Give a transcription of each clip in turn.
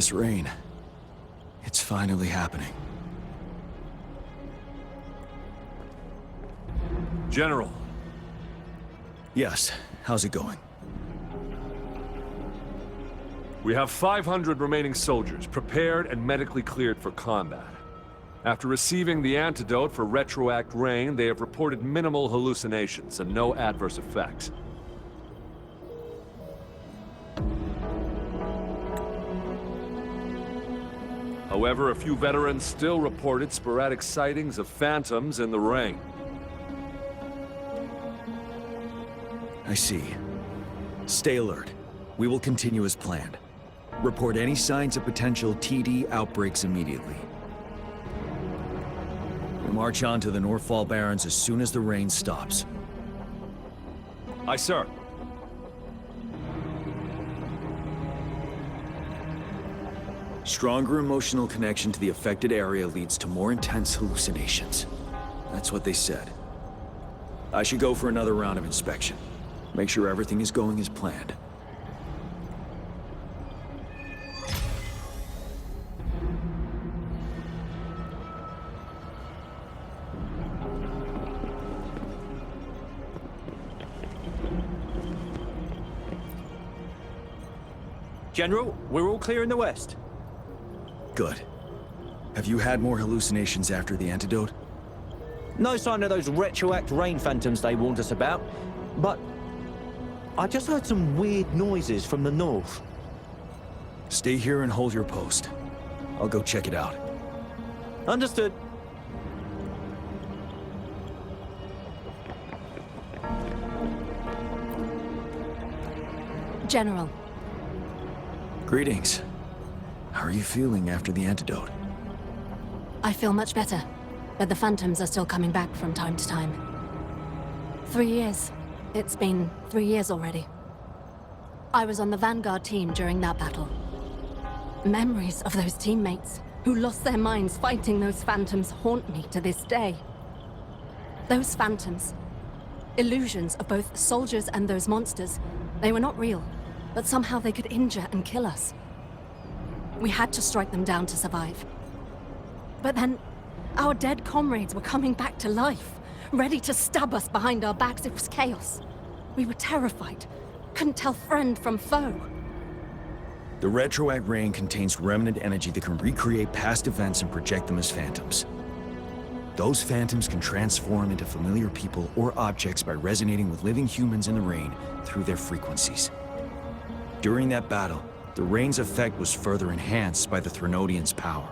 This rain, it's finally happening. General. Yes, how's it going? We have 500 remaining soldiers, prepared and medically cleared for combat. After receiving the antidote for retroact rain, they have reported minimal hallucinations and no adverse effects. However, a few veterans still reported sporadic sightings of phantoms in the rain. I see. Stay alert. We will continue as planned. Report any signs of potential TD outbreaks immediately. We'll march on to the Northfall Barrens as soon as the rain stops. Aye, sir. Stronger emotional connection to the affected area leads to more intense hallucinations. That's what they said. I should go for another round of inspection. Make sure everything is going as planned. General, we're all clear in the west. Good. Have you had more hallucinations after the antidote? No sign of those retroact rain phantoms they warned us about, but I just heard some weird noises from the north. Stay here and hold your post. I'll go check it out. Understood. General. Greetings. How are you feeling after the antidote? I feel much better, but the phantoms are still coming back from time to time. 3 years. It's been 3 years already. I was on the Vanguard team during that battle. Memories of those teammates who lost their minds fighting those phantoms haunt me to this day. Those phantoms, illusions of both soldiers and those monsters, they were not real, but somehow they could injure and kill us. We had to strike them down to survive. But then, our dead comrades were coming back to life, ready to stab us behind our backs. It was chaos. We were terrified, couldn't tell friend from foe. The retroact rain contains remnant energy that can recreate past events and project them as phantoms. Those phantoms can transform into familiar people or objects by resonating with living humans in the rain through their frequencies. During that battle, the rain's effect was further enhanced by the Threnodians' power.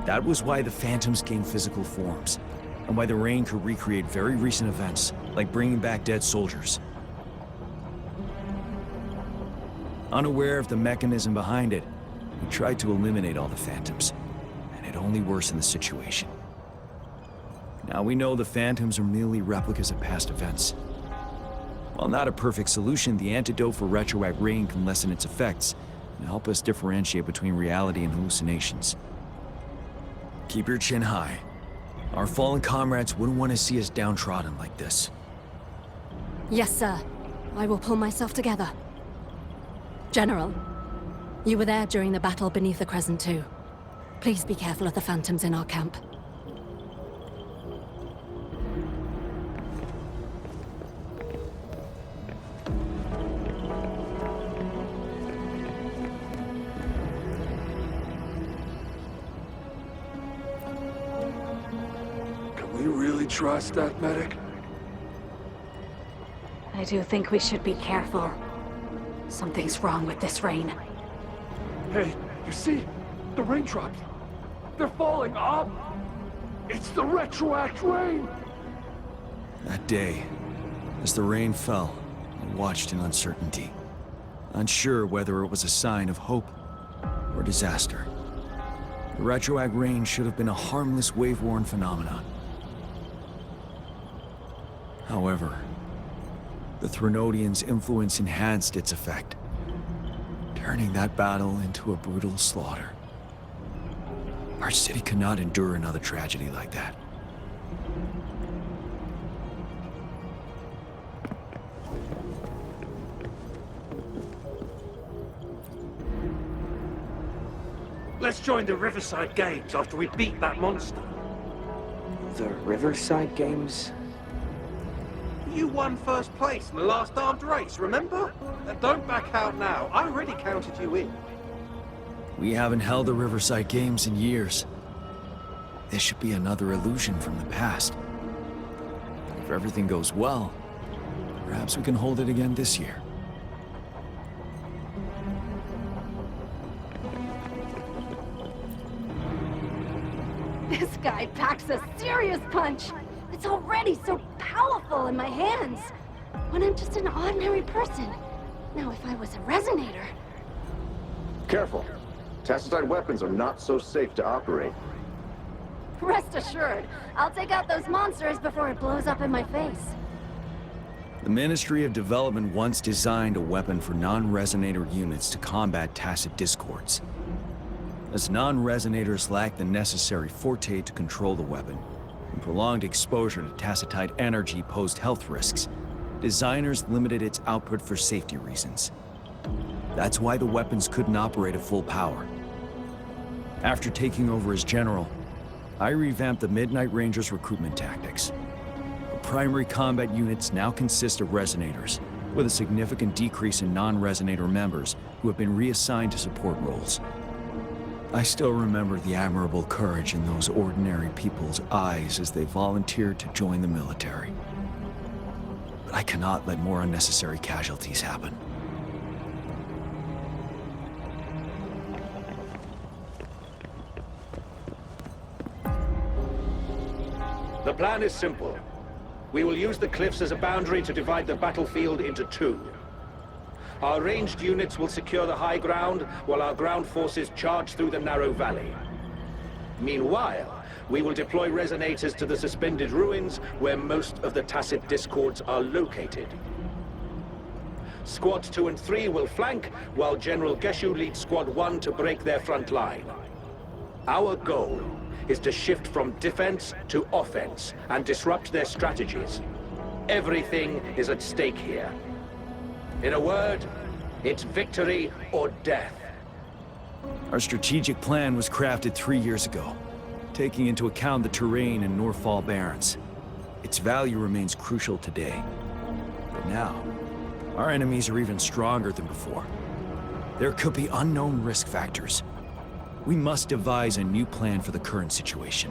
That was why the phantoms gained physical forms, and why the rain could recreate very recent events, like bringing back dead soldiers. Unaware of the mechanism behind it, we tried to eliminate all the phantoms, and it only worsened the situation. Now we know the phantoms are merely replicas of past events. While not a perfect solution, the antidote for retroact rain can lessen its effects and help us differentiate between reality and hallucinations. Keep your chin high. Our fallen comrades wouldn't want to see us downtrodden like this. Yes, sir. I will pull myself together. General, you were there during the battle beneath the Crescent too. Please be careful of the phantoms in our camp. Can we really trust that medic? I do think we should be careful. Something's wrong with this rain. Hey, you see? The raindrops. They're falling up! It's the retroact rain! That day, as the rain fell, I watched in uncertainty, unsure whether it was a sign of hope or disaster. The retroact rain should have been a harmless wave-worn phenomenon. However, the Threnodians' influence enhanced its effect, turning that battle into a brutal slaughter. Our city cannot endure another tragedy like that. Let's join the Riverside Games after we beat that monster. The Riverside Games? You won first place in the last armed race, remember? Don't back out now. I already counted you in. We haven't held the Riverside Games in years. This should be another illusion from the past. If everything goes well, perhaps we can hold it again this year. This guy packs a serious punch. It's already so powerful in my hands. When I'm just an ordinary person. Now, if I was a resonator... Careful. Tacitite weapons are not so safe to operate. Rest assured, I'll take out those monsters before it blows up in my face. The Ministry of Development once designed a weapon for non-resonator units to combat tacit discords. As non-resonators lack the necessary forte to control the weapon, and prolonged exposure to tacitite energy posed health risks, designers limited its output for safety reasons. That's why the weapons couldn't operate at full power. After taking over as general, I revamped the Midnight Rangers' recruitment tactics. The primary combat units now consist of resonators, with a significant decrease in non-resonator members who have been reassigned to support roles. I still remember the admirable courage in those ordinary people's eyes as they volunteered to join the military. But I cannot let more unnecessary casualties happen. The plan is simple. We will use the cliffs as a boundary to divide the battlefield into two. Our ranged units will secure the high ground, while our ground forces charge through the narrow valley. Meanwhile, we will deploy resonators to the suspended ruins, where most of the tacit discords are located. Squads 2 and 3 will flank, while General Geshu leads Squad 1 to break their front line. Our goal is to shift from defense to offense and disrupt their strategies. Everything is at stake here. In a word, it's victory or death. Our strategic plan was crafted 3 years ago, taking into account the terrain in Northfall Barrens. Its value remains crucial today. But now, our enemies are even stronger than before. There could be unknown risk factors. We must devise a new plan for the current situation.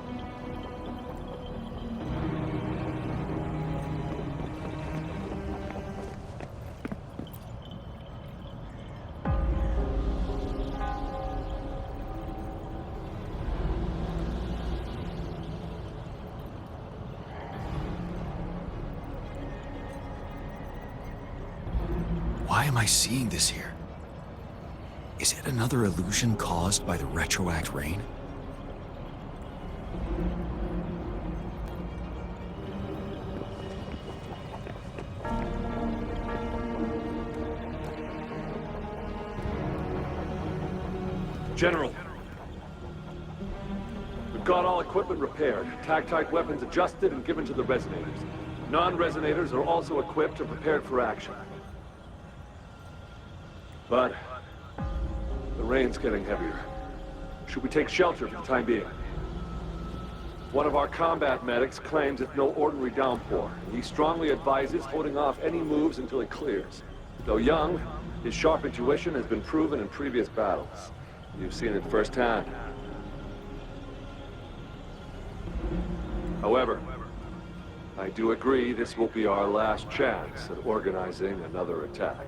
Why am I seeing this here? Is it another illusion caused by the retroact rain? General. We've got all equipment repaired, tactite weapons adjusted and given to the resonators. Non-resonators are also equipped and prepared for action. But the rain's getting heavier. Should we take shelter for the time being? One of our combat medics claims it's no ordinary downpour. He strongly advises holding off any moves until it clears. Though young, his sharp intuition has been proven in previous battles. You've seen it firsthand. However, I do agree this will be our last chance at organizing another attack.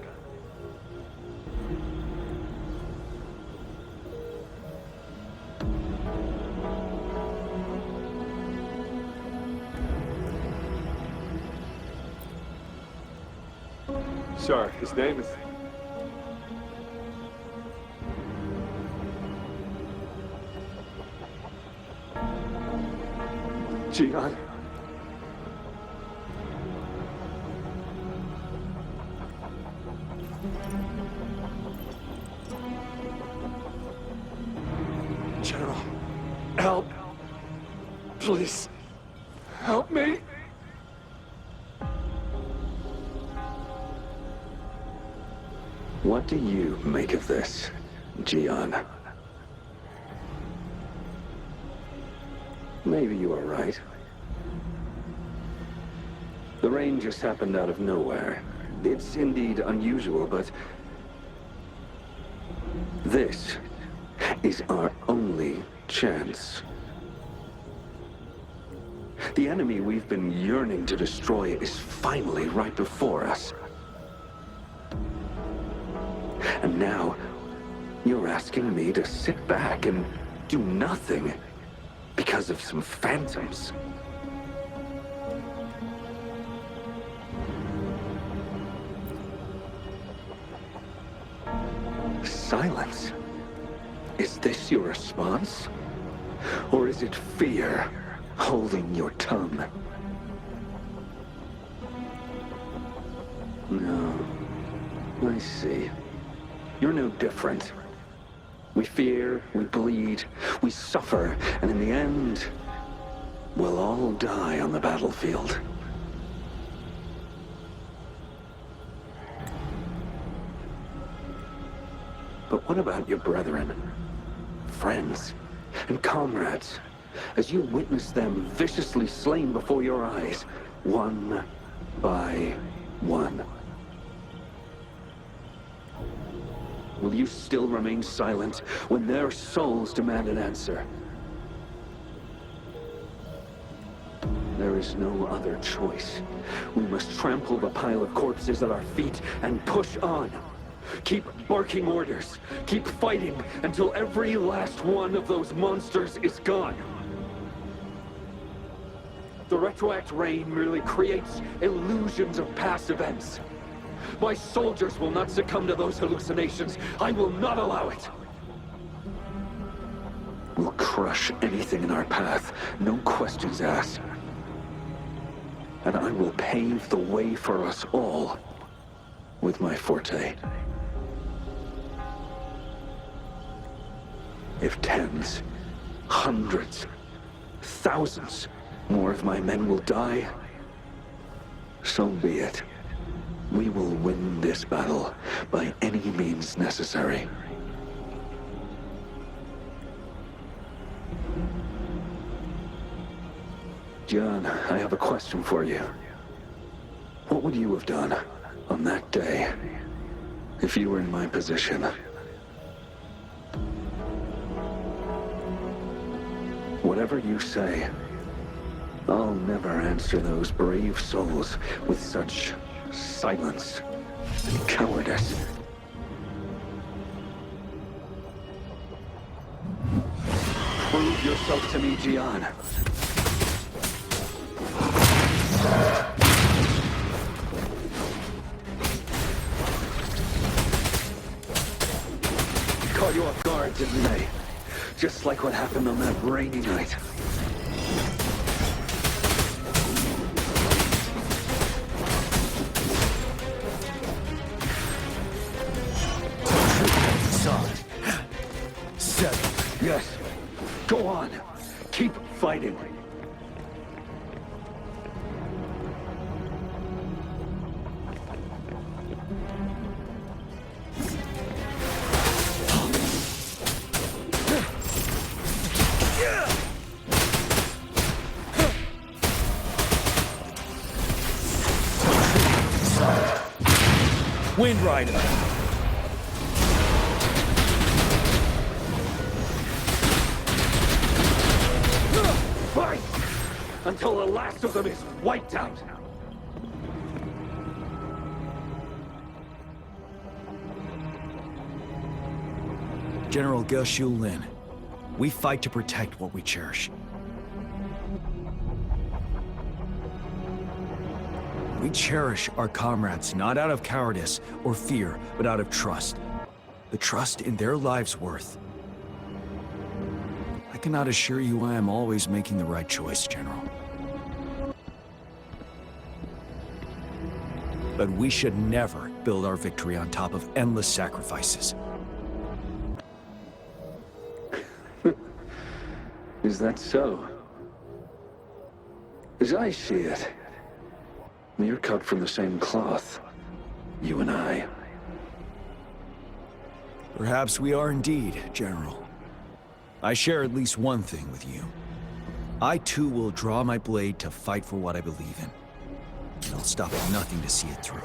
Sir, his name is... Jiyan. General, help. Please, help me. What do you make of this, Jiyan? Maybe you are right. The rain just happened out of nowhere. It's indeed unusual, but this is our only chance. The enemy we've been yearning to destroy is finally right before us. And now, you're asking me to sit back and do nothing because of some phantoms. Silence. Is this your response? Or is it fear holding your tongue? No. I see. You're no different. We fear, we bleed, we suffer, and in the end, we'll all die on the battlefield. But what about your brethren, friends, and comrades, as you witness them viciously slain before your eyes, one by one? Will you still remain silent when their souls demand an answer? There is no other choice. We must trample the pile of corpses at our feet and push on. Keep barking orders. Keep fighting until every last one of those monsters is gone. The retroact rain merely creates illusions of past events. My soldiers will not succumb to those hallucinations. I will not allow it. We'll crush anything in our path, no questions asked. And I will pave the way for us all with my forte. If tens, hundreds, thousands more of my men will die, so be it. We will win this battle by any means necessary. Jiyan, I have a question for you. What would you have done on that day if you were in my position? Whatever you say, I'll never answer those brave souls with such silence and cowardice. Prove yourself to me, Jiyan. Caught you off guard, didn't they? Just like what happened on that rainy night. Yes. Go on. Keep fighting. Wind Rider. Fight! Until the last of them is wiped out! General Genshin Lin, we fight to protect what we cherish. We cherish our comrades not out of cowardice or fear, but out of trust. The trust in their lives' worth. I cannot assure you I am always making the right choice, General. But we should never build our victory on top of endless sacrifices. Is that so? As I see it, we're cut from the same cloth, you and I. Perhaps we are indeed, General. I share at least one thing with you. I too will draw my blade to fight for what I believe in. And I'll stop at nothing to see it through.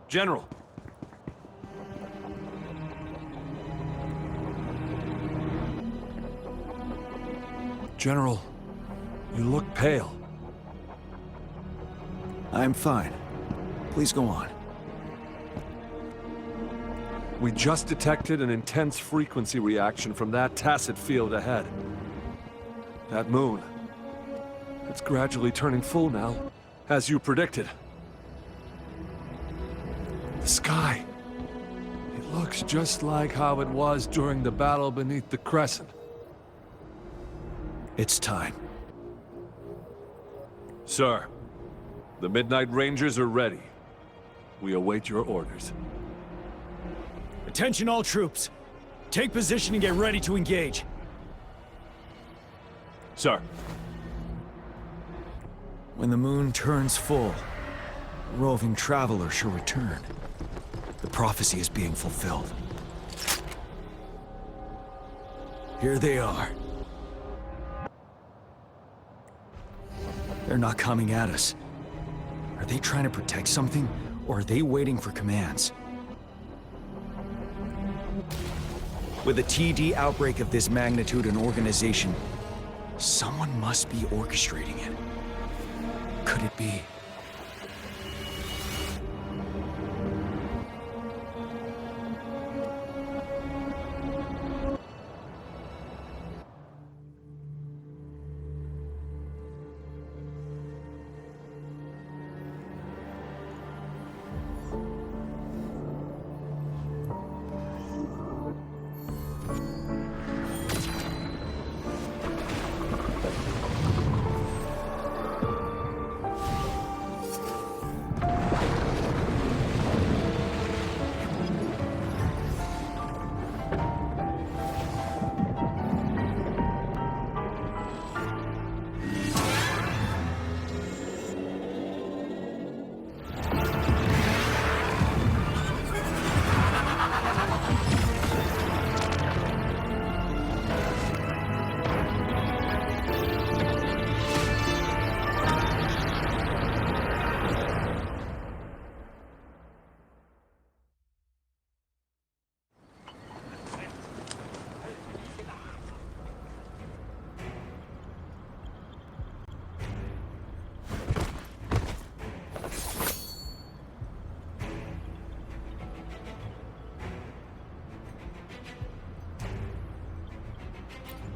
General. General, you look pale. I'm fine. Please go on. We just detected an intense frequency reaction from that tacit field ahead. That moon. It's gradually turning full now, as you predicted. The sky. It looks just like how it was during the battle beneath the crescent. It's time. Sir, the Midnight Rangers are ready. We await your orders. Attention all troops. Take position and get ready to engage. Sir. When the moon turns full, a roving traveler shall return. The prophecy is being fulfilled. Here they are. They're not coming at us. Are they trying to protect something, or are they waiting for commands? With a TD outbreak of this magnitude and organization, someone must be orchestrating it. Could it be?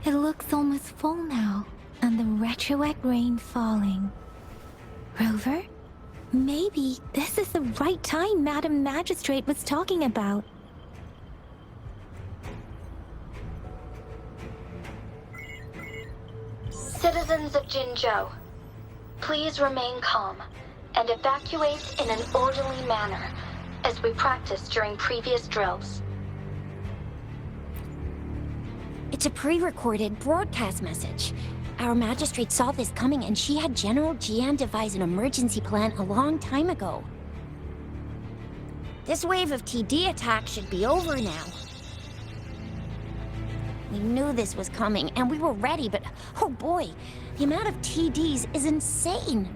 It looks almost full now, and the retroact rain falling. Rover? Maybe this is the right time Madam Magistrate was talking about. Citizens of Jinzhou, please remain calm and evacuate in an orderly manner, as we practiced during previous drills. It's a pre-recorded broadcast message. Our magistrate saw this coming and she had General Jiyan devise an emergency plan a long time ago. This wave of TD attacks should be over now. We knew this was coming and we were ready, but oh boy, the amount of TDs is insane.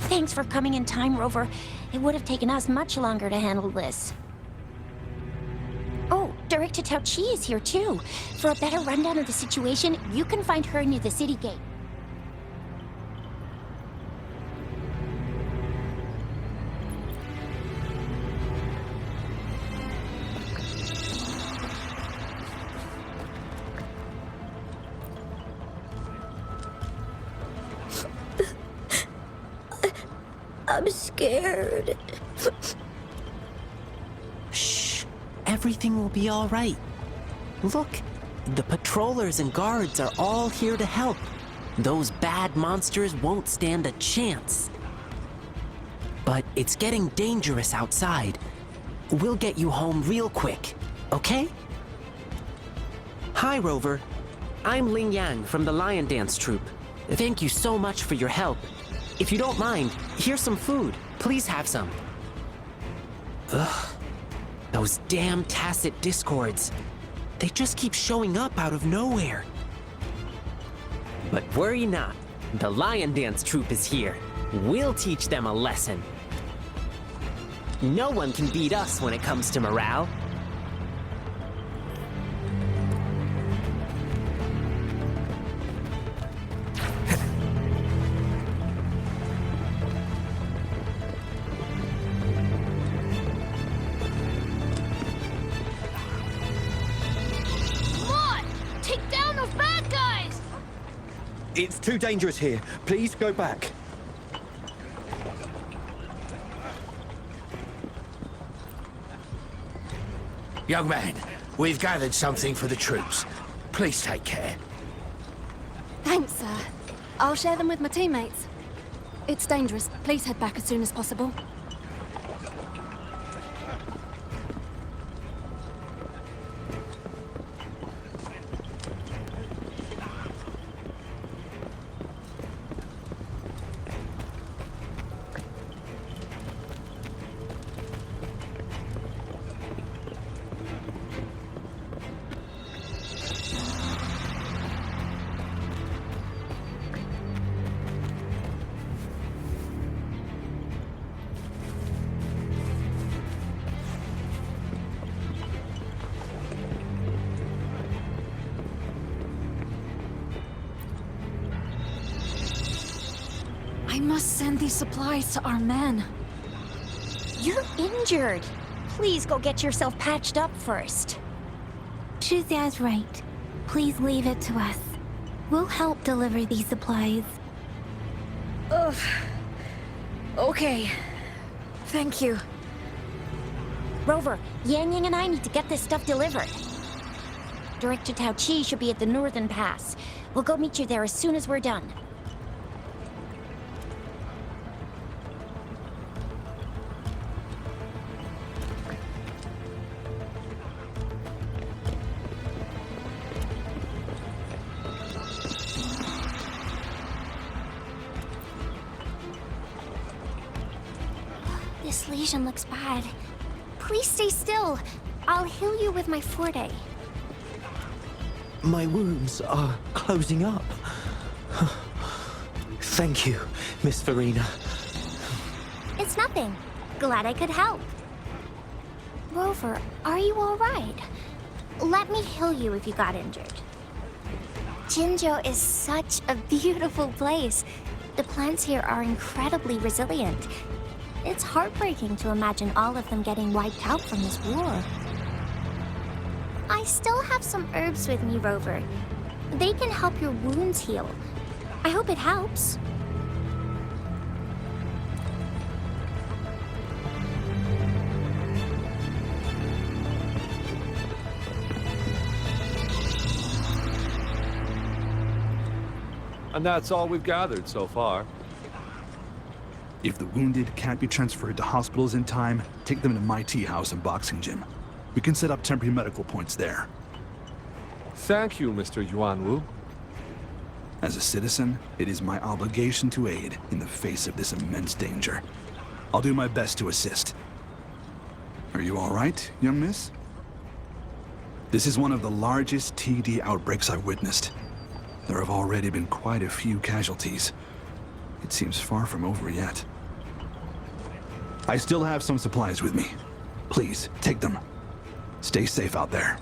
Thanks for coming in time, Rover. It would have taken us much longer to handle this. Oh, Director Taoqi is here too. For a better rundown of the situation, you can find her near the city gate. I'm scared. Shh. Everything will be all right. Look, the patrollers and guards are all here to help. Those bad monsters won't stand a chance. But it's getting dangerous outside. We'll get you home real quick, okay? Hi, Rover. I'm Yangyang from the Lion Dance Troupe. Thank you so much for your help. If you don't mind, here's some food. Please have some. Those damn tacit discords. They just keep showing up out of nowhere. But worry not. The Lion Dance troupe is here. We'll teach them a lesson. No one can beat us when it comes to morale. It's too dangerous here. Please go back. Young man, we've gathered something for the troops. Please take care. Thanks, sir. I'll share them with my teammates. It's dangerous. Please head back as soon as possible. I must send these supplies to our men. You're injured. Please go get yourself patched up first. Chixia's right. Please leave it to us. We'll help deliver these supplies. Ugh. Okay. Thank you. Rover, Yangyang and I need to get this stuff delivered. Director Taoqi should be at the northern pass. We'll go meet you there as soon as we're done. This lesion looks bad. Please stay still. I'll heal you with my forte. My wounds are closing up. Thank you, Miss Verina. It's nothing. Glad I could help. Rover, are you all right? Let me heal you if you got injured. Jinzhou is such a beautiful place. The plants here are incredibly resilient. It's heartbreaking to imagine all of them getting wiped out from this war. I still have some herbs with me, Rover. They can help your wounds heal. I hope it helps. And that's all we've gathered so far. If the wounded can't be transferred to hospitals in time, take them to my tea house and boxing gym. We can set up temporary medical points there. Thank you, Mr. Yuanwu. As a citizen, it is my obligation to aid in the face of this immense danger. I'll do my best to assist. Are you all right, young miss? This is one of the largest TD outbreaks I've witnessed. There have already been quite a few casualties. It seems far from over yet. I still have some supplies with me. Please, take them. Stay safe out there.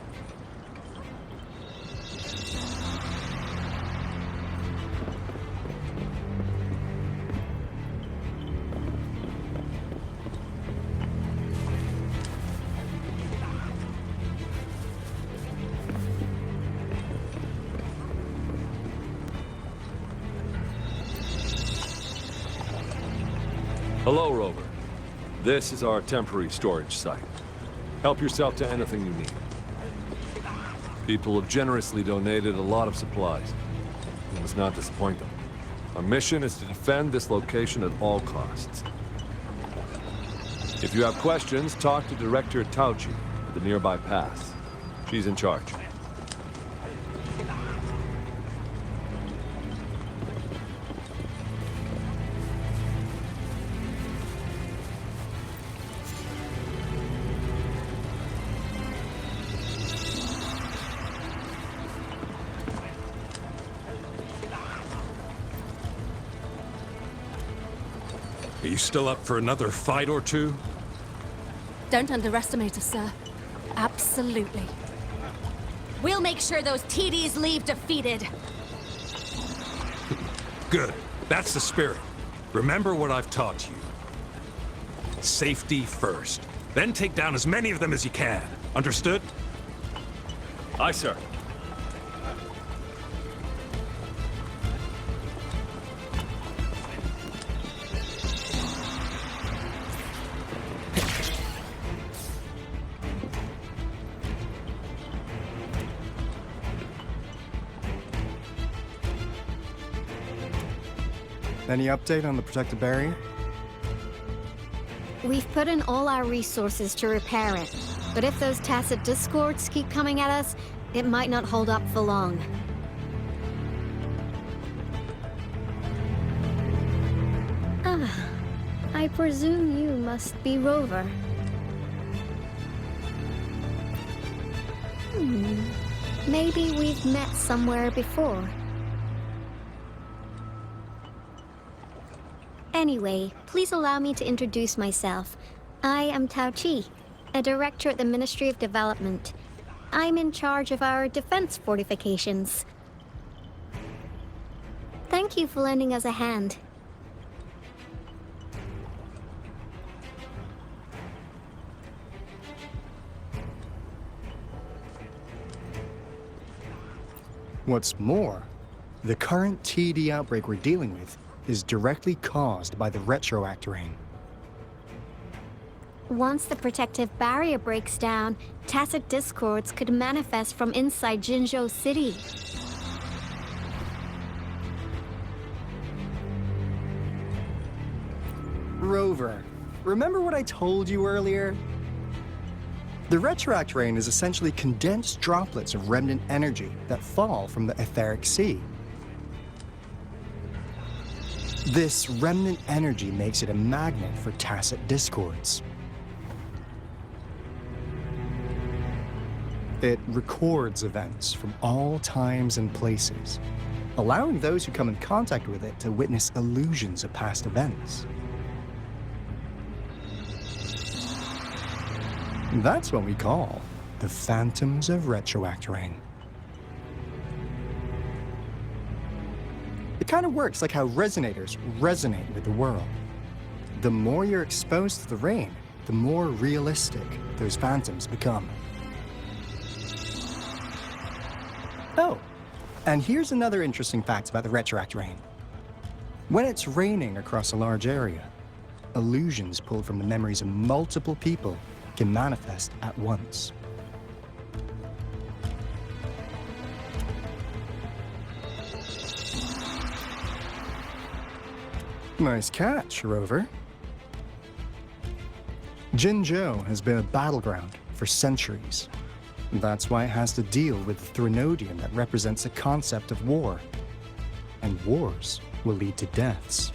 Hello, Rover. This is our temporary storage site. Help yourself to anything you need. People have generously donated a lot of supplies. We must not disappoint them. Our mission is to defend this location at all costs. If you have questions, talk to Director Taoqi at the nearby pass. She's in charge. you still up for another fight or two? Don't underestimate us, sir. Absolutely. We'll make sure those TDs leave defeated. Good. That's the spirit. Remember what I've taught you. Safety first. Then take down as many of them as you can. Understood? Aye, sir. Any update on the protective barrier? We've put in all our resources to repair it, but if those tacit discords keep coming at us, it might not hold up for long. I presume you must be Rover. Maybe we've met somewhere before. Anyway, please allow me to introduce myself. I am Taoqi, a director at the Ministry of Development. I'm in charge of our defense fortifications. Thank you for lending us a hand. What's more, the current TD outbreak we're dealing with is directly caused by the retroact rain. Once the protective barrier breaks down, tacit discords could manifest from inside Jinzhou City. Rover, remember what I told you earlier? The retroact rain is essentially condensed droplets of remnant energy that fall from the etheric sea. This remnant energy makes it a magnet for tacit discords. It records events from all times and places, allowing those who come in contact with it to witness illusions of past events. That's what we call the phantoms of retroact rain. It kind of works like how resonators resonate with the world. The more you're exposed to the rain, the more realistic those phantoms become. Oh, and here's another interesting fact about the retroact rain. When it's raining across a large area, illusions pulled from the memories of multiple people can manifest at once. Nice catch, Rover. Jinzhou has been a battleground for centuries. That's why it has to deal with the Threnodian that represents the concept of war. And wars will lead to deaths.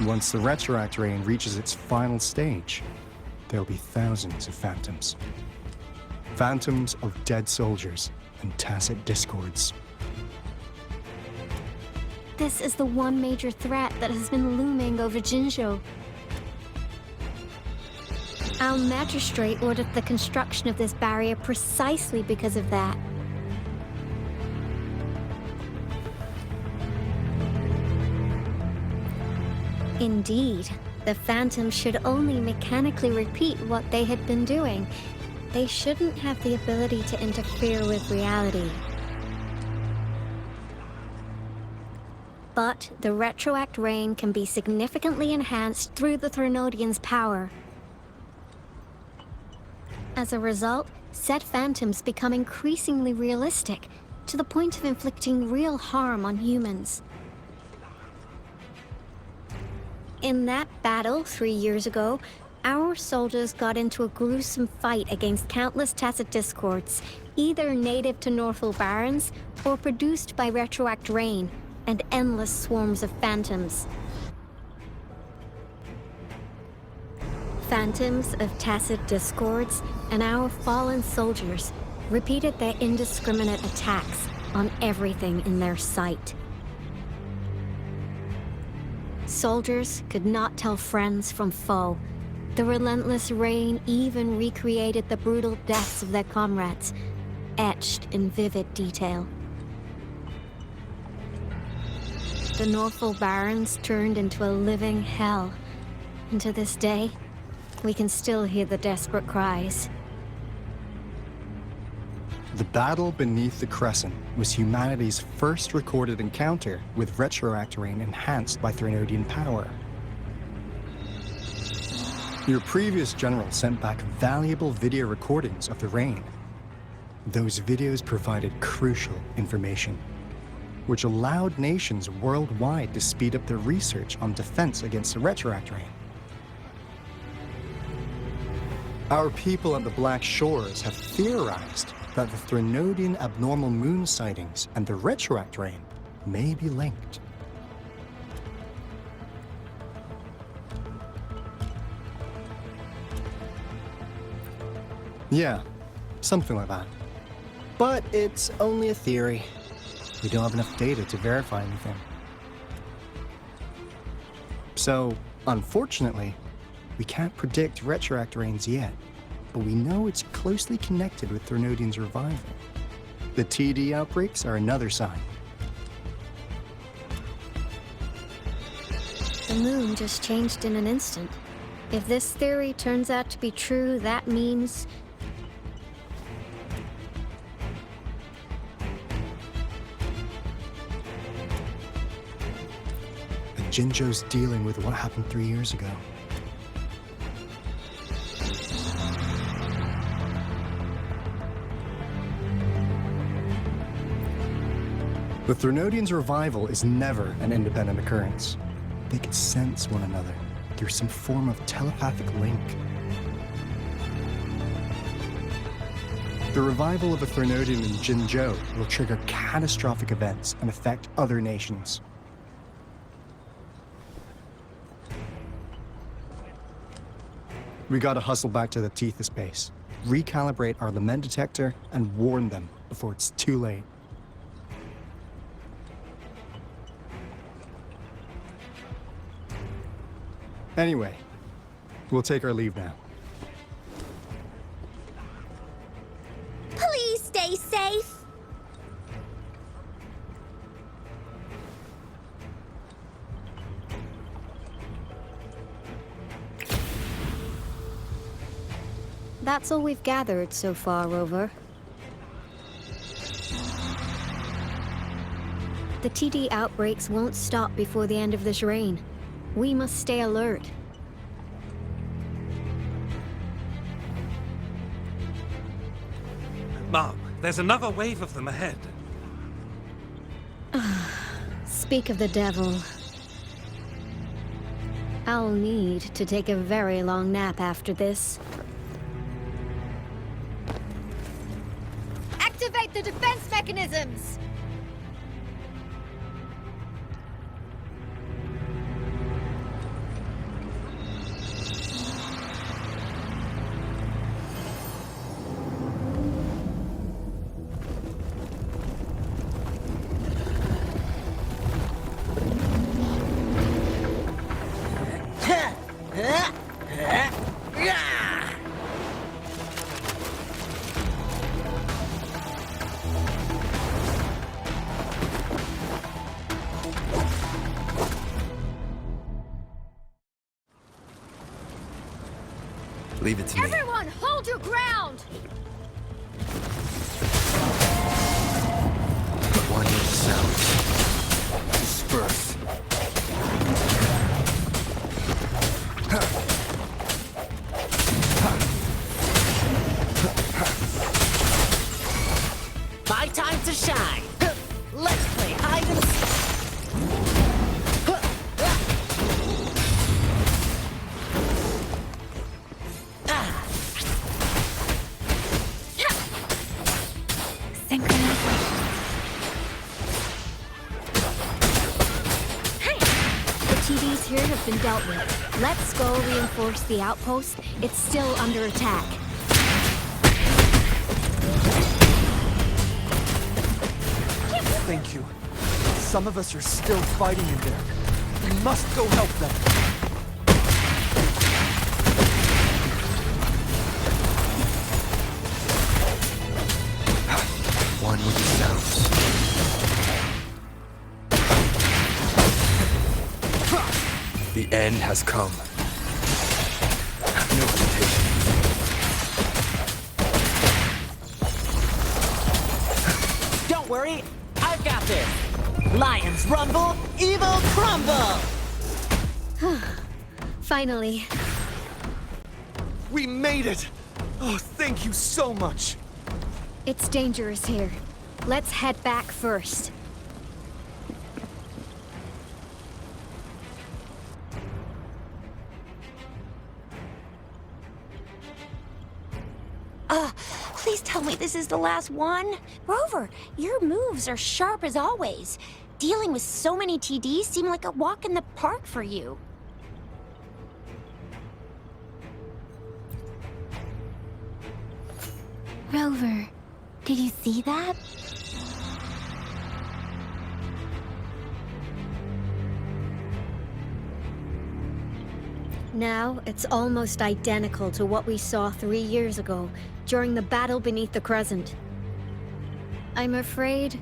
Once the retroact rain reaches its final stage, there'll be thousands of phantoms. Phantoms of dead soldiers and tacit discords. This is the one major threat that has been looming over Jinzhou. Our magistrate ordered the construction of this barrier precisely because of that. Indeed, the phantoms should only mechanically repeat what they had been doing. They shouldn't have the ability to interfere with reality. But the retroact rain can be significantly enhanced through the Threnodian's power. As a result, said phantoms become increasingly realistic, to the point of inflicting real harm on humans. In that battle 3 years ago, our soldiers got into a gruesome fight against countless tacit discords, either native to Northal Barrens or produced by retroact rain and endless swarms of phantoms. Phantoms of tacit discords and our fallen soldiers repeated their indiscriminate attacks on everything in their sight. Soldiers could not tell friends from foe. The relentless rain even recreated the brutal deaths of their comrades, etched in vivid detail. The Northful Barrens turned into a living hell, and to this day, we can still hear the desperate cries. The battle beneath the Crescent was humanity's first recorded encounter with retroact rain enhanced by Threnodian power. Your previous general sent back valuable video recordings of the rain. Those videos provided crucial information, which allowed nations worldwide to speed up their research on defense against the retroact rain. Our people at the Black Shores have theorized that the Threnodian abnormal moon sightings and the retroact rain may be linked. Yeah, something like that. But it's only a theory. We don't have enough data to verify anything. So, unfortunately, we can't predict retroact rains yet, but we know it's closely connected with Threnodian's revival. The TD outbreaks are another sign. The moon just changed in an instant. If this theory turns out to be true, that means... Jinzhou's dealing with what happened 3 years ago. The Threnodians' revival is never an independent occurrence. They could sense one another through some form of telepathic link. The revival of a Threnodian in Jinzhou will trigger catastrophic events and affect other nations. We gotta hustle back to the Tethys base, recalibrate our lament detector, and warn them before it's too late. Anyway, we'll take our leave now. Please stay safe. That's all we've gathered so far, Rover. The TD outbreaks won't stop before the end of this reign. We must stay alert. Mom, there's another wave of them ahead. Speak of the devil. I'll need to take a very long nap after this. Activate the defense mechanisms! Leave it to me. Everyone, hold your ground! One ear sound. Disperse. My time to shine. Let's play hide and seek. Here have been dealt with. Let's go reinforce the outpost. It's still under attack. Thank you. Some of us are still fighting in there. We must go help them. One with the sounds. The end has come. No hesitation. Don't worry, I've got this. Lions rumble, evil crumble! Finally. We made it! Oh, thank you so much! It's dangerous here. Let's head back first. Please tell me this is the last one. Rover, your moves are sharp as always. Dealing with so many TDs seemed like a walk in the park for you. Rover, did you see that? Now, it's almost identical to what we saw 3 years ago, during the battle beneath the Crescent. I'm afraid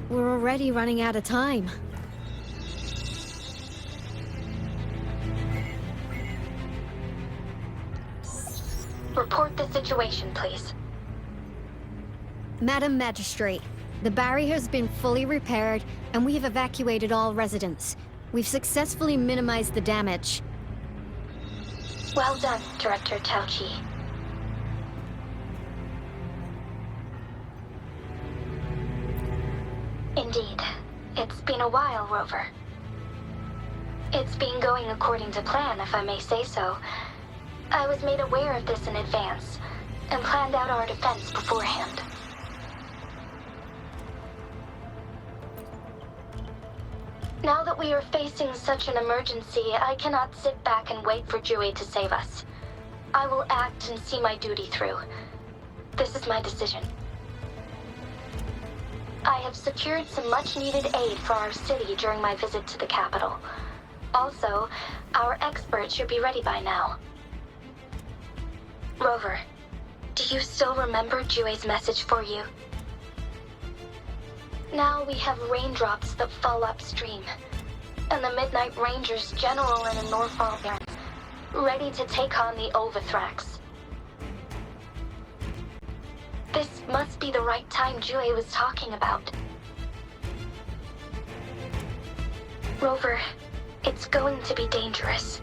we're already running out of time. Report the situation, please. Madam Magistrate, the barrier has been fully repaired, and we have evacuated all residents. We've successfully minimized the damage. Well done, Director Taoqi. Indeed. It's been a while, Rover. It's been going according to plan, if I may say so. I was made aware of this in advance, and planned out our defense beforehand. Now that we are facing such an emergency, I cannot sit back and wait for Jiyan to save us. I will act and see my duty through. This is my decision. I have secured some much-needed aid for our city during my visit to the capital. Also, our experts should be ready by now. Rover, do you still remember Jiyan's message for you? Now we have raindrops that fall upstream, and the Midnight Rangers General in the Northfall Barrens, ready to take on the Overthrax. This must be the right time Jiyan was talking about. Rover, it's going to be dangerous.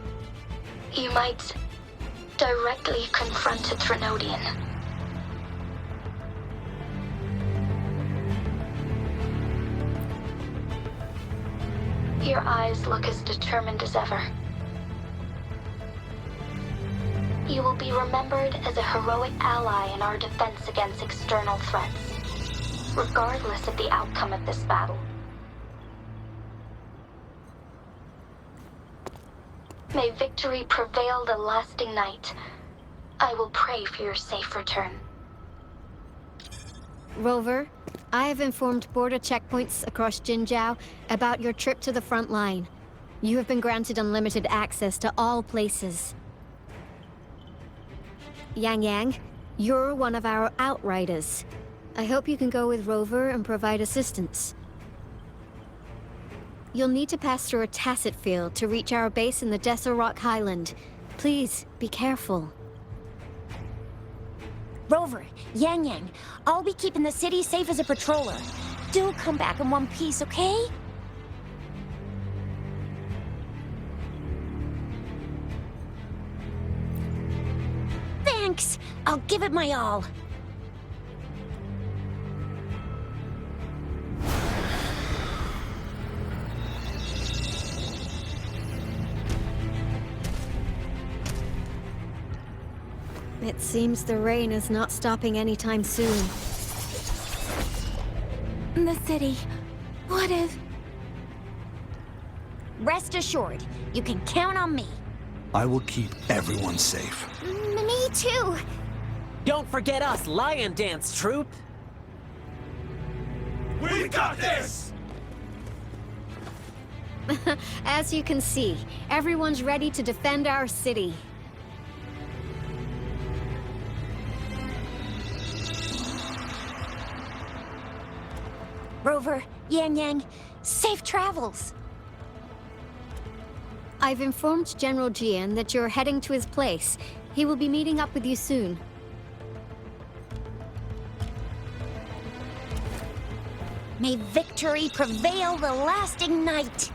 You might directly confront a Trinodian. Your eyes look as determined as ever. You will be remembered as a heroic ally in our defense against external threats, regardless of the outcome of this battle. May victory prevail the lasting night. I will pray for your safe return. Rover, I have informed border checkpoints across Jinzhou about your trip to the front line. You have been granted unlimited access to all places. Yangyang, you're one of our outriders. I hope you can go with Rover and provide assistance. You'll need to pass through a tacit field to reach our base in the Desert Rock Highland. Please, be careful. Rover, Yangyang, I'll be keeping the city safe as a patroller. Do come back in one piece, okay? Thanks! I'll give it my all. It seems the rain is not stopping anytime soon. The city. What if... Rest assured, you can count on me. I will keep everyone safe. Me too. Don't forget us, Lion Dance Troop! We got this! As you can see, everyone's ready to defend our city. Rover, Yangyang, safe travels! I've informed General Jiyan that you're heading to his place. He will be meeting up with you soon. May victory prevail the lasting night!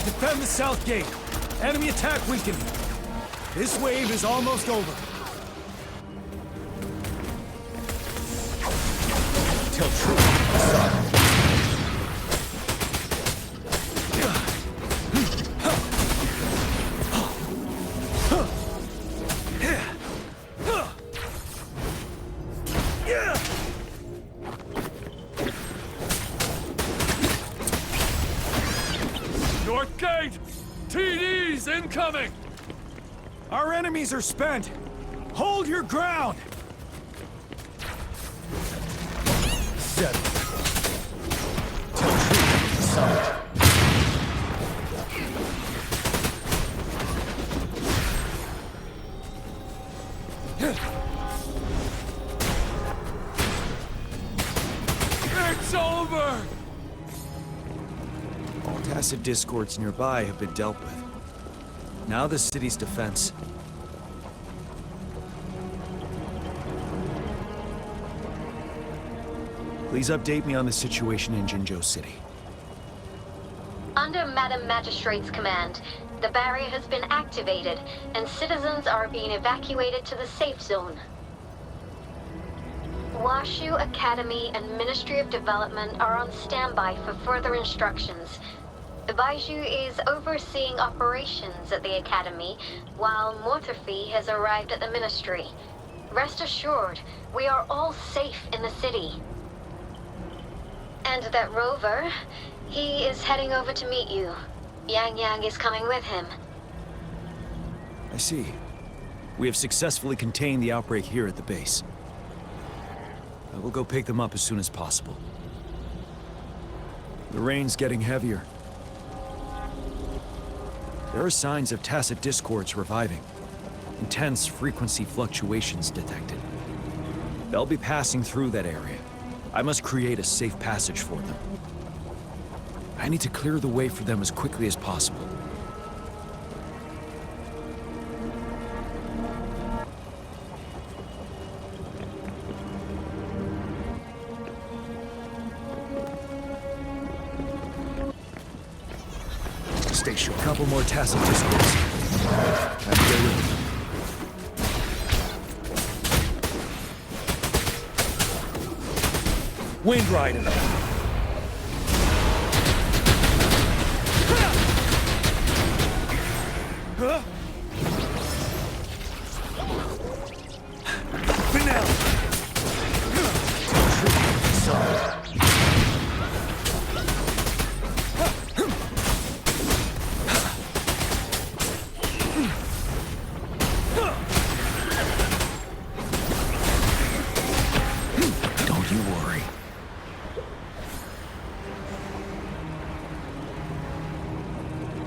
Defend the south gate. Enemy attack weakening. This wave is almost over. Till truth. North gate! TDs incoming! Our enemies are spent. Hold your ground. Set. Till truth is solid. It's over! All tacit discords nearby have been dealt with. Now the city's defense. Please update me on the situation in Jinzhou City. Under Madam Magistrate's command, the barrier has been activated, and citizens are being evacuated to the safe zone. Washu Academy and Ministry of Development are on standby for further instructions. Baizhi is overseeing operations at the Academy, while mortefi has arrived at the Ministry. Rest assured, we are all safe in the city. And that rover, he is heading over to meet you. Yangyang is coming with him. I see. We have successfully contained the outbreak here at the base. I will go pick them up as soon as possible. The rain's getting heavier. There are signs of tacit discords reviving. Intense frequency fluctuations detected. They'll be passing through that area. I must create a safe passage for them. I need to clear the way for them as quickly as possible. Stay sure. A couple more tacit discords. Have to get rid of them. Wind Rider. Finale. Don't you worry.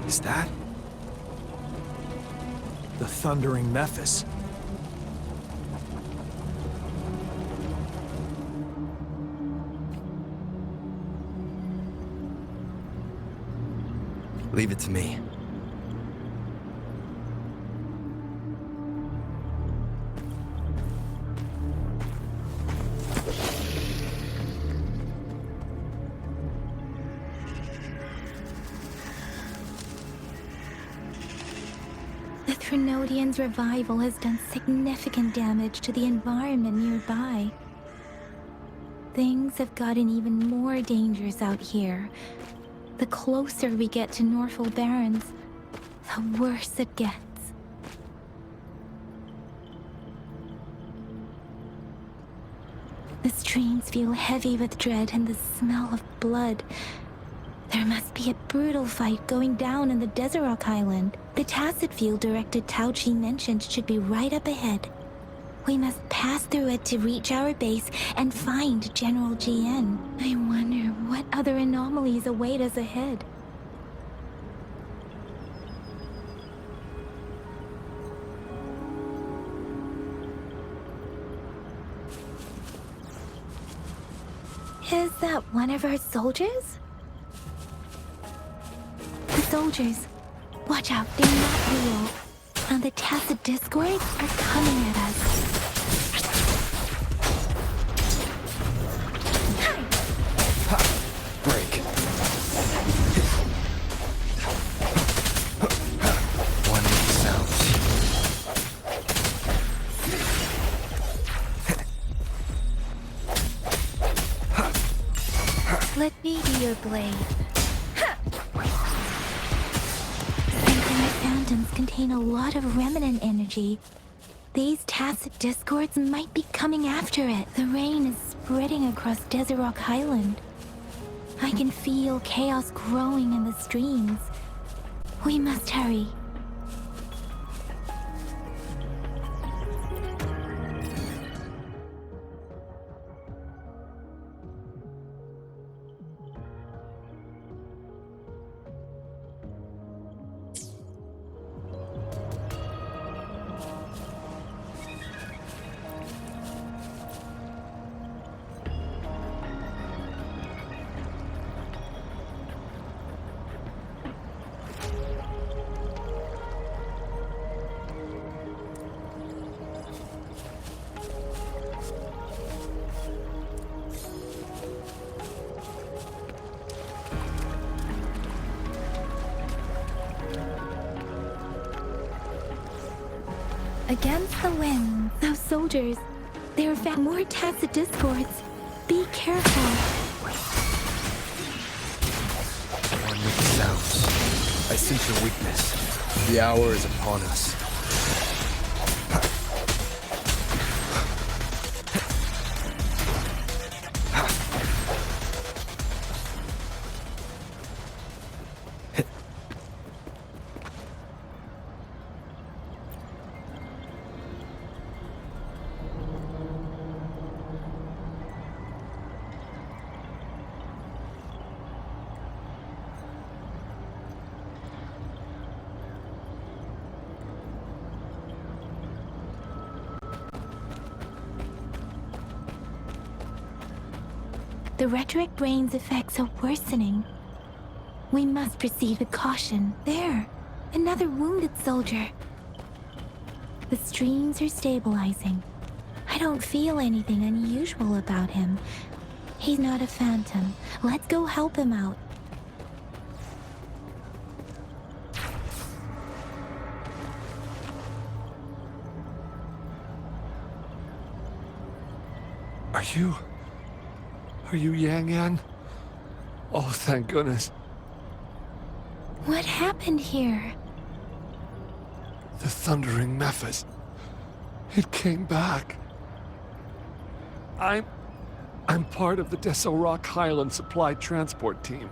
Is that the thundering Mephis? Leave it to me. The Trinodian's revival has done significant damage to the environment nearby. Things have gotten even more dangerous out here. The closer we get to Northel Barrens, the worse it gets. The streams feel heavy with dread and the smell of blood. There must be a brutal fight going down in the Desert Island. The Tacit Field Director Taoqi mentioned should be right up ahead. We must pass through it to reach our base and find General Jiyan. I wonder what other anomalies await us ahead. Is that one of our soldiers? The soldiers. Watch out, they're not real. And the Tacit Discords are coming at us. Break. One with sounds. Let me be your blade. Phantoms contain a lot of remnant energy. These Tacit Discords might be coming after it. The rain is spreading across Desert Rock Highland. I can feel chaos growing in the streams. We must hurry. Against the wind, those soldiers, they are found more Tacit Discords. Be careful. One with the sounds. I sense your weakness. The hour is upon us. The retroact rain's effects are worsening. We must proceed with caution. There, another wounded soldier. The streams are stabilizing. I don't feel anything unusual about him. He's not a phantom. Let's go help him out. Are you Yangyang? Oh, thank goodness. What happened here? The thundering Mephis. It came back. I'm part of the Desert Rock Highland supply transport team.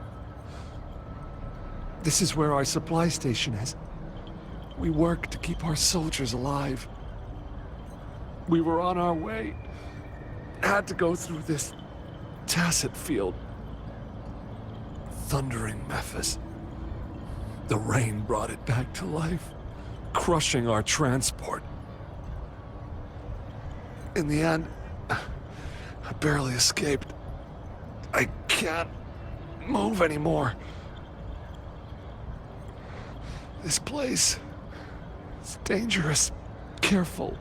This is where our supply station is. We work to keep our soldiers alive. We were on our way. Had to go through this Tacit Field. Thundering Mephis. The rain brought it back to life, crushing our transport. In the end, I barely escaped. I can't move anymore. This place is dangerous. Careful,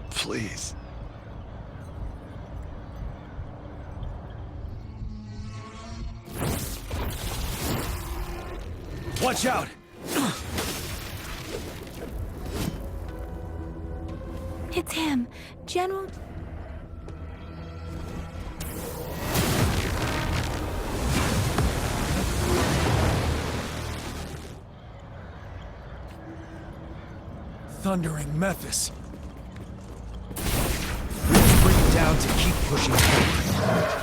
please. Watch out! It's him, General... Thundering Mephis. Let's bring it down to keep pushing forward.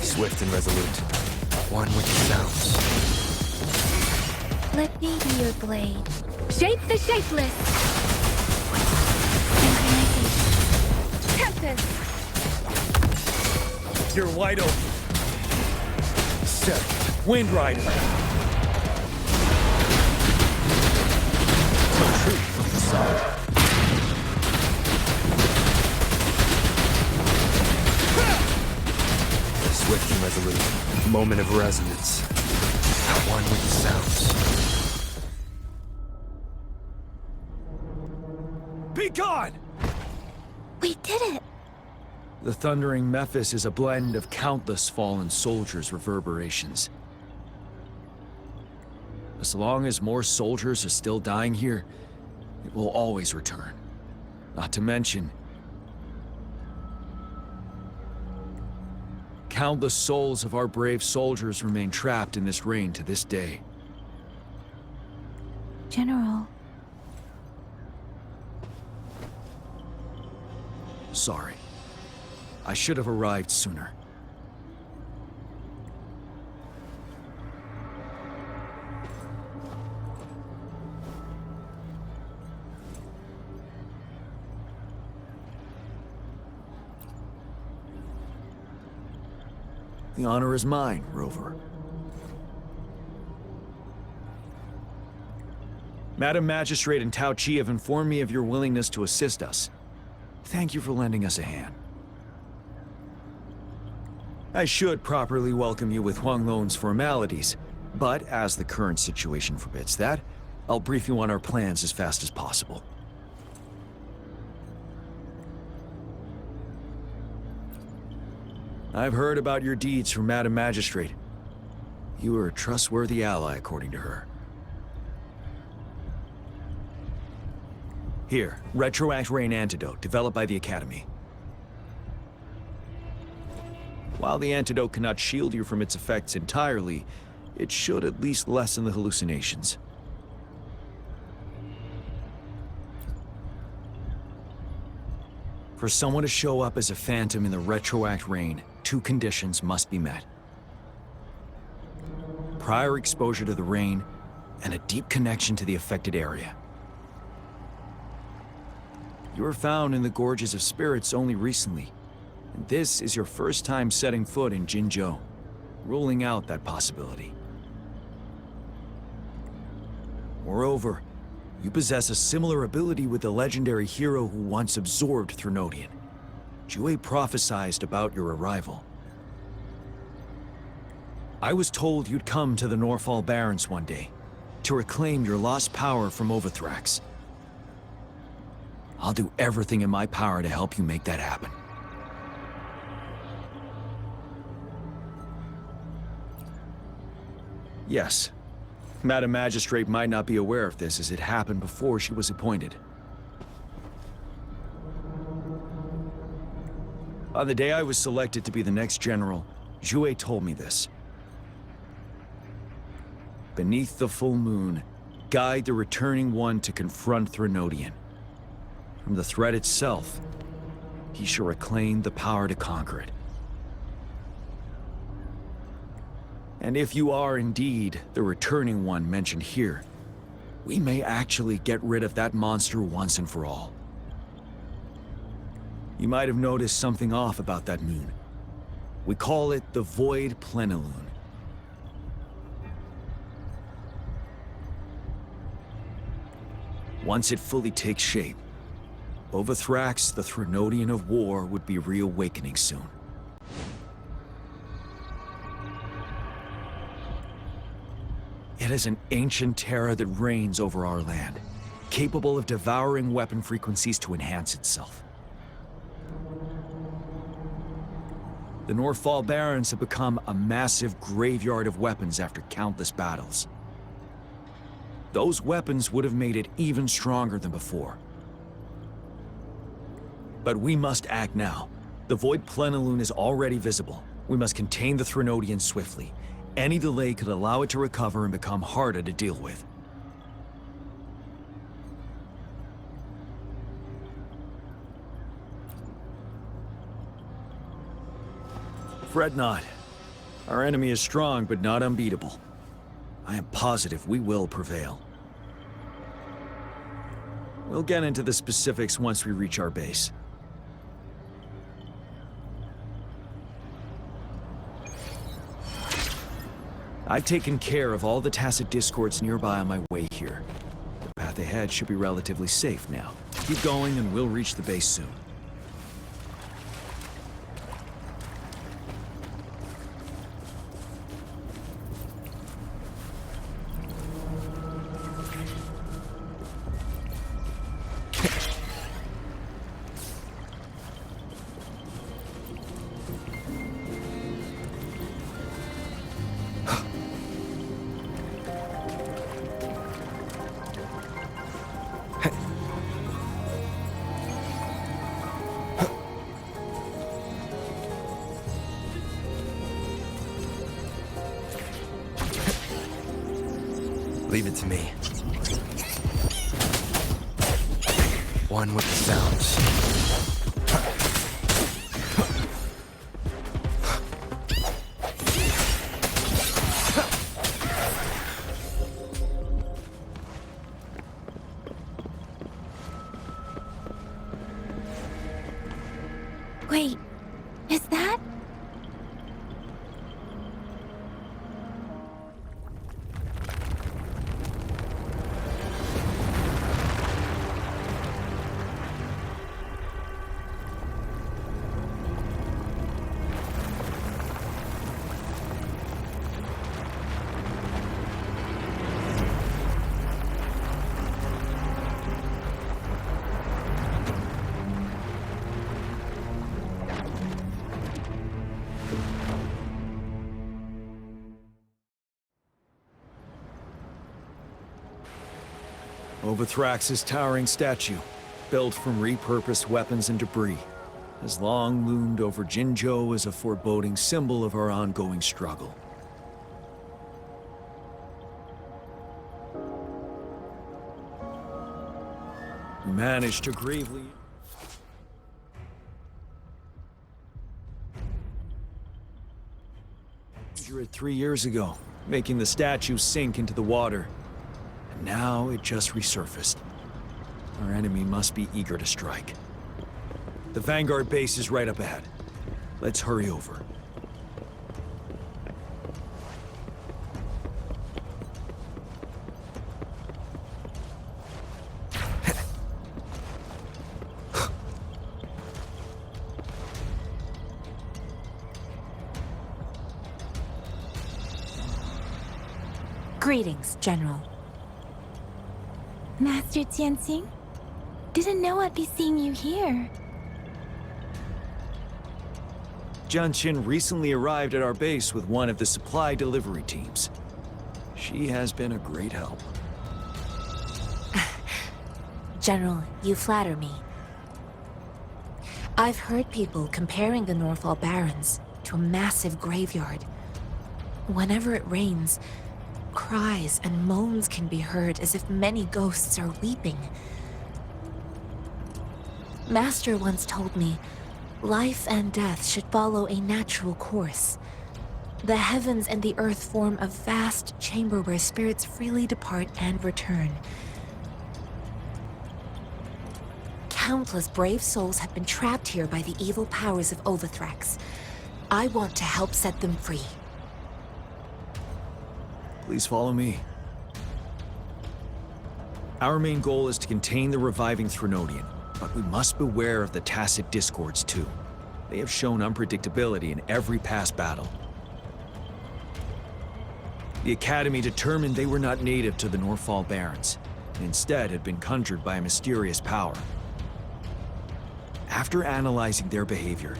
Swift and resolute. One with the sounds. Let me be your blade. Shape the shapeless! Tempest! You're wide open. Set. Wind Rider. Truth from the side. Swift and resolute. Moment of resonance. One with the sounds. Be gone! We did it! The Thundering Mephis is a blend of countless fallen soldiers' reverberations. As long as more soldiers are still dying here, it will always return. Not to mention, countless souls of our brave soldiers remain trapped in this rain to this day. General. Sorry. I should have arrived sooner. The honor is mine, Rover. Madam Magistrate and Taoqi have informed me of your willingness to assist us. Thank you for lending us a hand. I should properly welcome you with Huanglong's formalities, but as the current situation forbids that, I'll brief you on our plans as fast as possible. I've heard about your deeds from Madam Magistrate. You are a trustworthy ally, according to her. Here, Retroact Rain Antidote, developed by the Academy. While the antidote cannot shield you from its effects entirely, it should at least lessen the hallucinations. For someone to show up as a phantom in the Retroact Rain, 2 conditions must be met. Prior exposure to the rain, and a deep connection to the affected area. You were found in the Gorges of Spirits only recently, and this is your first time setting foot in Jinzhou, ruling out that possibility. Moreover, you possess a similar ability with the legendary hero who once absorbed Threnodian. Jue prophesized about your arrival. I was told you'd come to the Norfall Barrens one day, to reclaim your lost power from Overthrax. I'll do everything in my power to help you make that happen. Yes, Madam Magistrate might not be aware of this as it happened before she was appointed. On the day I was selected to be the next general, Jue told me this. Beneath the full moon, guide the returning one to confront Threnodian. From the threat itself, he shall reclaim the power to conquer it. And if you are indeed the returning one mentioned here, we may actually get rid of that monster once and for all. You might have noticed something off about that moon. We call it the Void Plenilune. Once it fully takes shape, Overthrax, the Threnodian of War, would be reawakening soon. It is an ancient terror that reigns over our land, capable of devouring weapon frequencies to enhance itself. The Northfall Barrens have become a massive graveyard of weapons after countless battles. Those weapons would have made it even stronger than before. But we must act now. The Void Plenilune is already visible. We must contain the Threnodian swiftly. Any delay could allow it to recover and become harder to deal with. Fret not. Our enemy is strong, but not unbeatable. I am positive we will prevail. We'll get into the specifics once we reach our base. I've taken care of all the tacit discords nearby on my way here. The path ahead should be relatively safe now. Keep going and we'll reach the base soon. Leave it to me. One with the sounds. Wait, is that? Overthrax's towering statue, built from repurposed weapons and debris, has long loomed over Jinzhou as a foreboding symbol of our ongoing struggle. We managed to gravely injure it 3 years ago, making the statue sink into the water. And now it just resurfaced. Our enemy must be eager to strike. The Vanguard base is right up ahead. Let's hurry over. Greetings, General. Master Jianxin? Didn't know I'd be seeing you here. Jianxin recently arrived at our base with one of the supply delivery teams. She has been a great help. General, you flatter me. I've heard people comparing the Northfall Barrens to a massive graveyard. Whenever it rains, cries and moans can be heard as if many ghosts are weeping. Master once told me, life and death should follow a natural course. The heavens and the earth form a vast chamber where spirits freely depart and return. Countless brave souls have been trapped here by the evil powers of Overthrax. I want to help set them free. Please follow me. Our main goal is to contain the reviving Threnodian, but we must beware of the tacit discords too. They have shown unpredictability in every past battle. The Academy determined they were not native to the Northfall Barrens, and instead had been conjured by a mysterious power. After analyzing their behavior,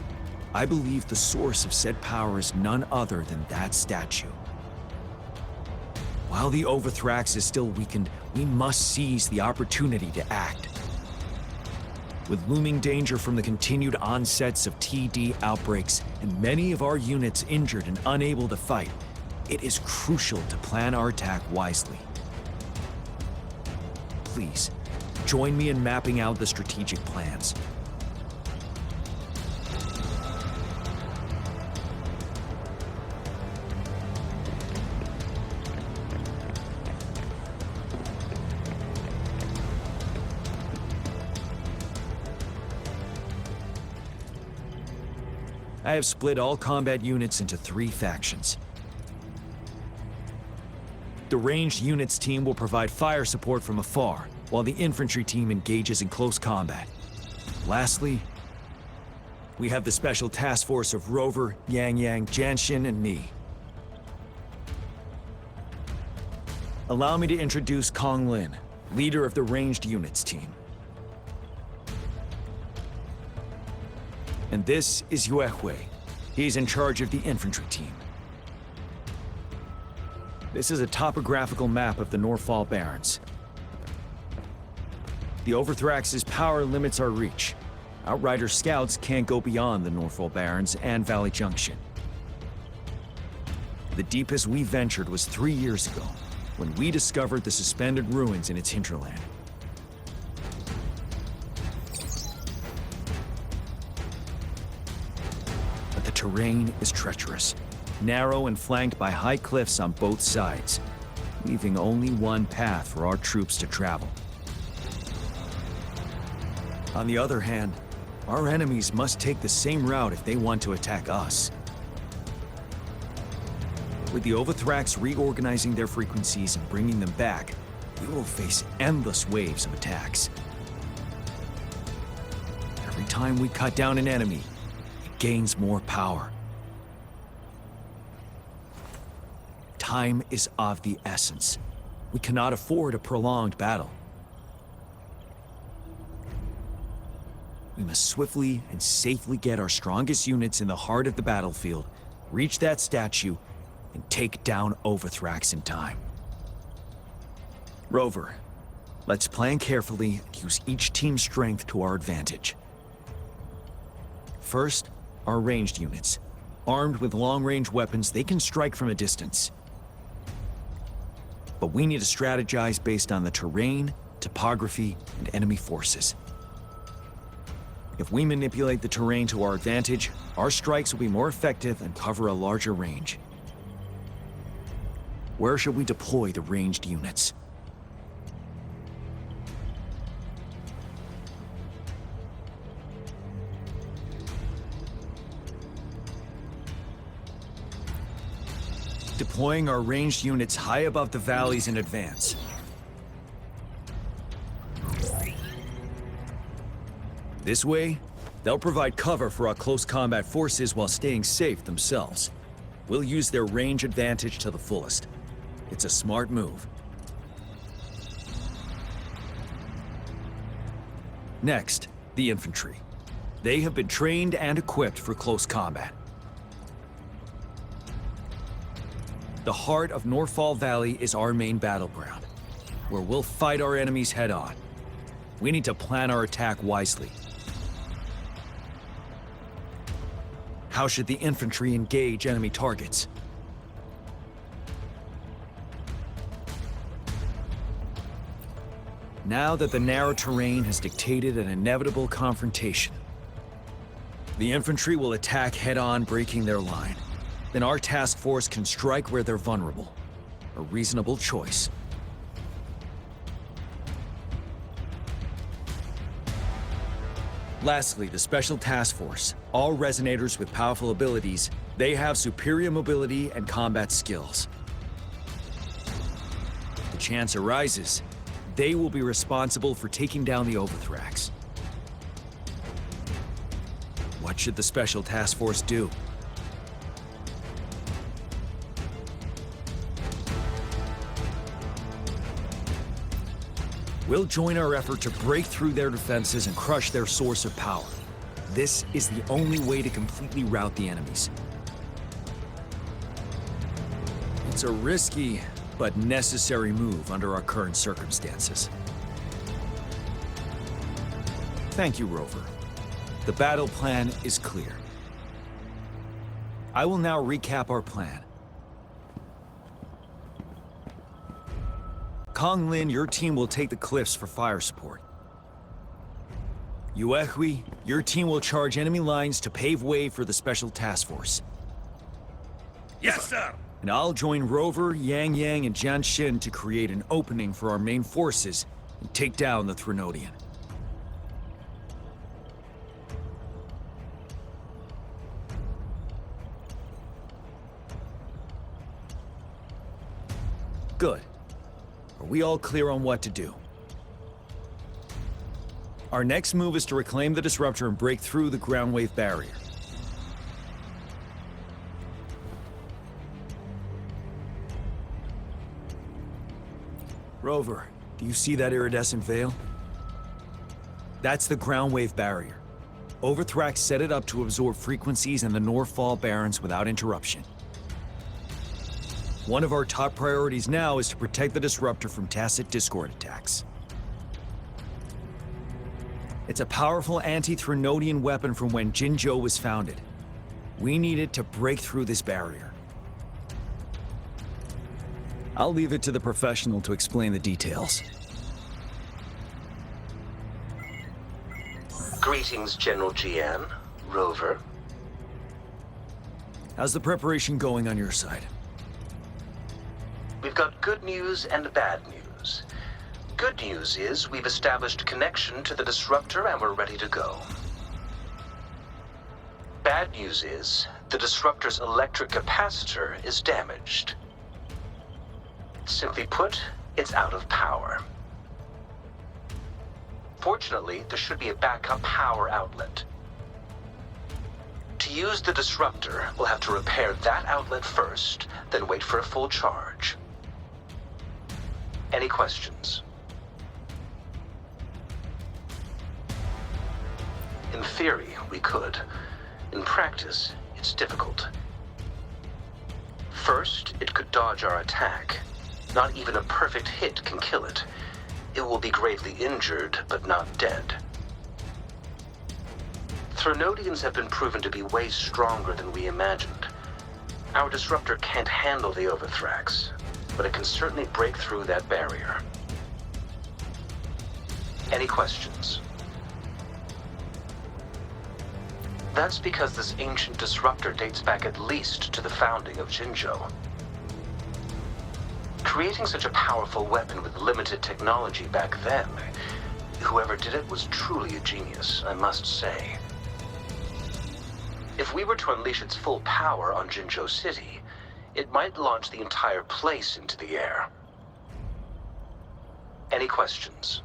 I believe the source of said power is none other than that statue. While the Overthrax is still weakened, we must seize the opportunity to act. With looming danger from the continued onsets of TD outbreaks and many of our units injured and unable to fight, it is crucial to plan our attack wisely. Please, join me in mapping out the strategic plans. I have split all combat units into 3 factions. The ranged units team will provide fire support from afar, while the infantry team engages in close combat. Lastly, we have the special task force of Rover, Yangyang, Jianxin, and me. Allow me to introduce Kong Lin, leader of the ranged units team. And this is Yue Hui. He's in charge of the infantry team. This is a topographical map of the Norfall Barrens. The Overthrax's power limits our reach. Outrider scouts can't go beyond the Norfall Barrens and Valley Junction. The deepest we ventured was 3 years ago, when we discovered the suspended ruins in its hinterland. But the terrain is treacherous, narrow and flanked by high cliffs on both sides, leaving only one path for our troops to travel. On the other hand, our enemies must take the same route if they want to attack us. With the Overthrax reorganizing their frequencies and bringing them back, we will face endless waves of attacks. Every time we cut down an enemy, it gains more power. Time is of the essence. We cannot afford a prolonged battle. We must swiftly and safely get our strongest units in the heart of the battlefield, reach that statue, and take down Overthrax in time. Rover, let's plan carefully and use each team's strength to our advantage. First, our ranged units. Armed with long-range weapons, they can strike from a distance. But we need to strategize based on the terrain, topography, and enemy forces. If we manipulate the terrain to our advantage, our strikes will be more effective and cover a larger range. Where should we deploy the ranged units? Deploying our ranged units high above the valleys in advance. This way, they'll provide cover for our close combat forces while staying safe themselves. We'll use their range advantage to the fullest. It's a smart move. Next, the infantry. They have been trained and equipped for close combat. The heart of Norfall Valley is our main battleground, where we'll fight our enemies head-on. We need to plan our attack wisely. How should the infantry engage enemy targets? Now that the narrow terrain has dictated an inevitable confrontation, the infantry will attack head-on, breaking their line. Then our task force can strike where they're vulnerable. A reasonable choice. Lastly, the Special Task Force. All resonators with powerful abilities, they have superior mobility and combat skills. If the chance arises, they will be responsible for taking down the Overthrax. What should the Special Task Force do? We'll join our effort to break through their defenses and crush their source of power. This is the only way to completely rout the enemies. It's a risky, but necessary move under our current circumstances. Thank you, Rover. The battle plan is clear. I will now recap our plan. Kong Lin, your team will take the cliffs for fire support. Yuehui, your team will charge enemy lines to pave way for the special task force. Yes, sir! And I'll join Rover, Yangyang, and Jianxin to create an opening for our main forces and take down the Threnodian. Good. Are we all clear on what to do? Our next move is to reclaim the Disruptor and break through the ground wave barrier. Rover, do you see that iridescent veil? That's the ground wave barrier. Overthrax set it up to absorb frequencies in the Northfall Barrens without interruption. One of our top priorities now is to protect the Disruptor from tacit Discord attacks. It's a powerful anti-Threnodian weapon from when Jinzhou was founded. We need it to break through this barrier. I'll leave it to the professional to explain the details. Greetings, General Jiyan, Rover. How's the preparation going on your side? We've got good news and bad news. Good news is we've established connection to the Disruptor and we're ready to go. Bad news is the Disruptor's electric capacitor is damaged. Simply put, it's out of power. Fortunately, there should be a backup power outlet. To use the Disruptor, we'll have to repair that outlet first, then wait for a full charge. Any questions? In theory, we could. In practice, it's difficult. First, it could dodge our attack. Not even a perfect hit can kill it. It will be gravely injured, but not dead. Threnodians have been proven to be way stronger than we imagined. Our Disruptor can't handle the Overthrax, but it can certainly break through that barrier. Any questions? That's because this ancient Disruptor dates back at least to the founding of Jinzhou. Creating such a powerful weapon with limited technology back then, whoever did it was truly a genius, I must say. If we were to unleash its full power on Jinzhou City, it might launch the entire place into the air. Any questions?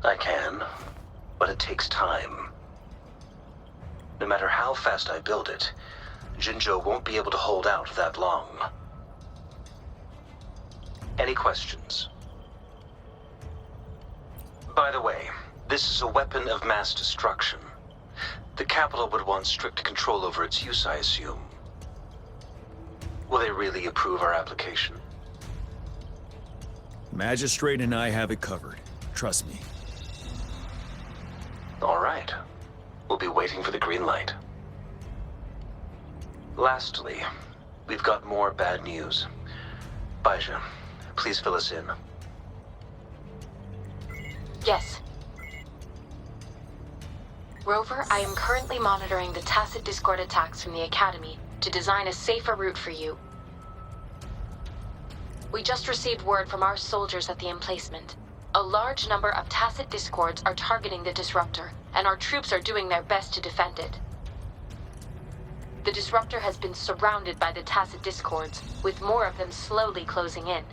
I can, but it takes time. No matter how fast I build it, Jinzhou won't be able to hold out that long. Any questions? By the way, this is a weapon of mass destruction. The capital would want strict control over its use, I assume. Will they really approve our application? Magistrate and I have it covered. Trust me. All right. We'll be waiting for the green light. Lastly, we've got more bad news. Baizhi, please fill us in. Yes. Rover, I am currently monitoring the tacit Discord attacks from the Academy to design a safer route for you. We just received word from our soldiers at the emplacement. A large number of tacit Discords are targeting the Disruptor, and our troops are doing their best to defend it. The Disruptor has been surrounded by the tacit Discords, with more of them slowly closing in.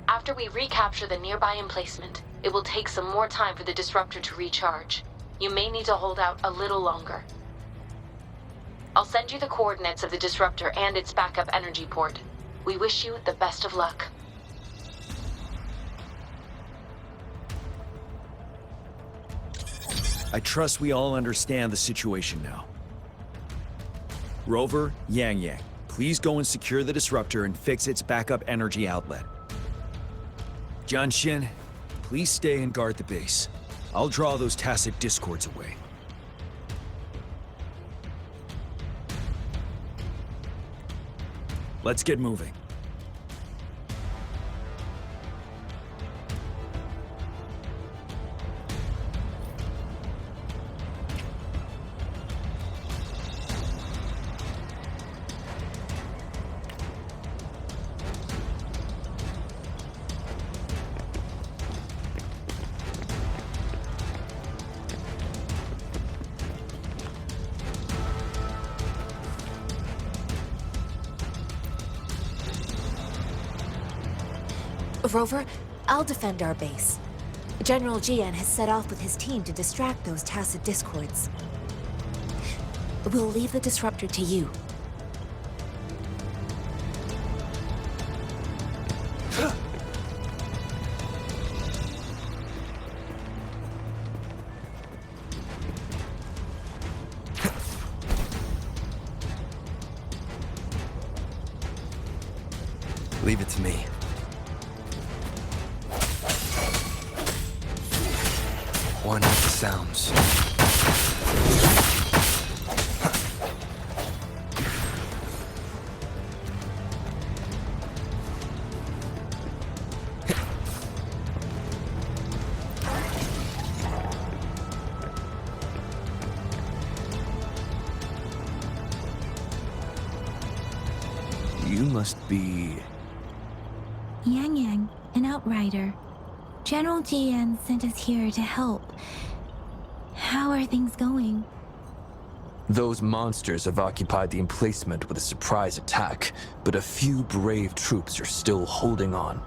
After we recapture the nearby emplacement, it will take some more time for the Disruptor to recharge. You may need to hold out a little longer. I'll send you the coordinates of the Disruptor and its backup energy port. We wish you the best of luck. I trust we all understand the situation now. Rover, Yangyang, please go and secure the disruptor and fix its backup energy outlet. Jianxin, please stay and guard the base. I'll draw those tacit discords away. Let's get moving. Rover, I'll defend our base. General Jiyan has set off with his team to distract those tacit discords. We'll leave the disruptor to you. Leave it to me. One with the sounds. You must be... Yangyang, an outrider. General Jiyan sent us here to help. How are things going? Those monsters have occupied the emplacement with a surprise attack, but a few brave troops are still holding on.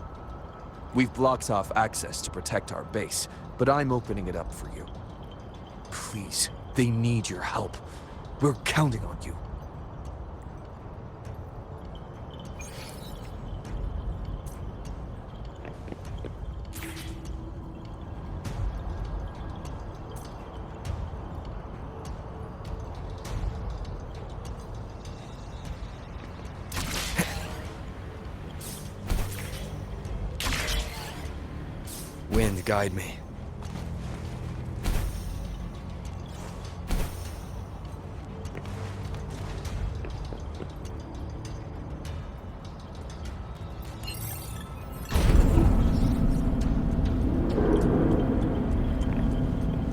We've blocked off access to protect our base, but I'm opening it up for you. Please, they need your help. We're counting on you. Wind, guide me.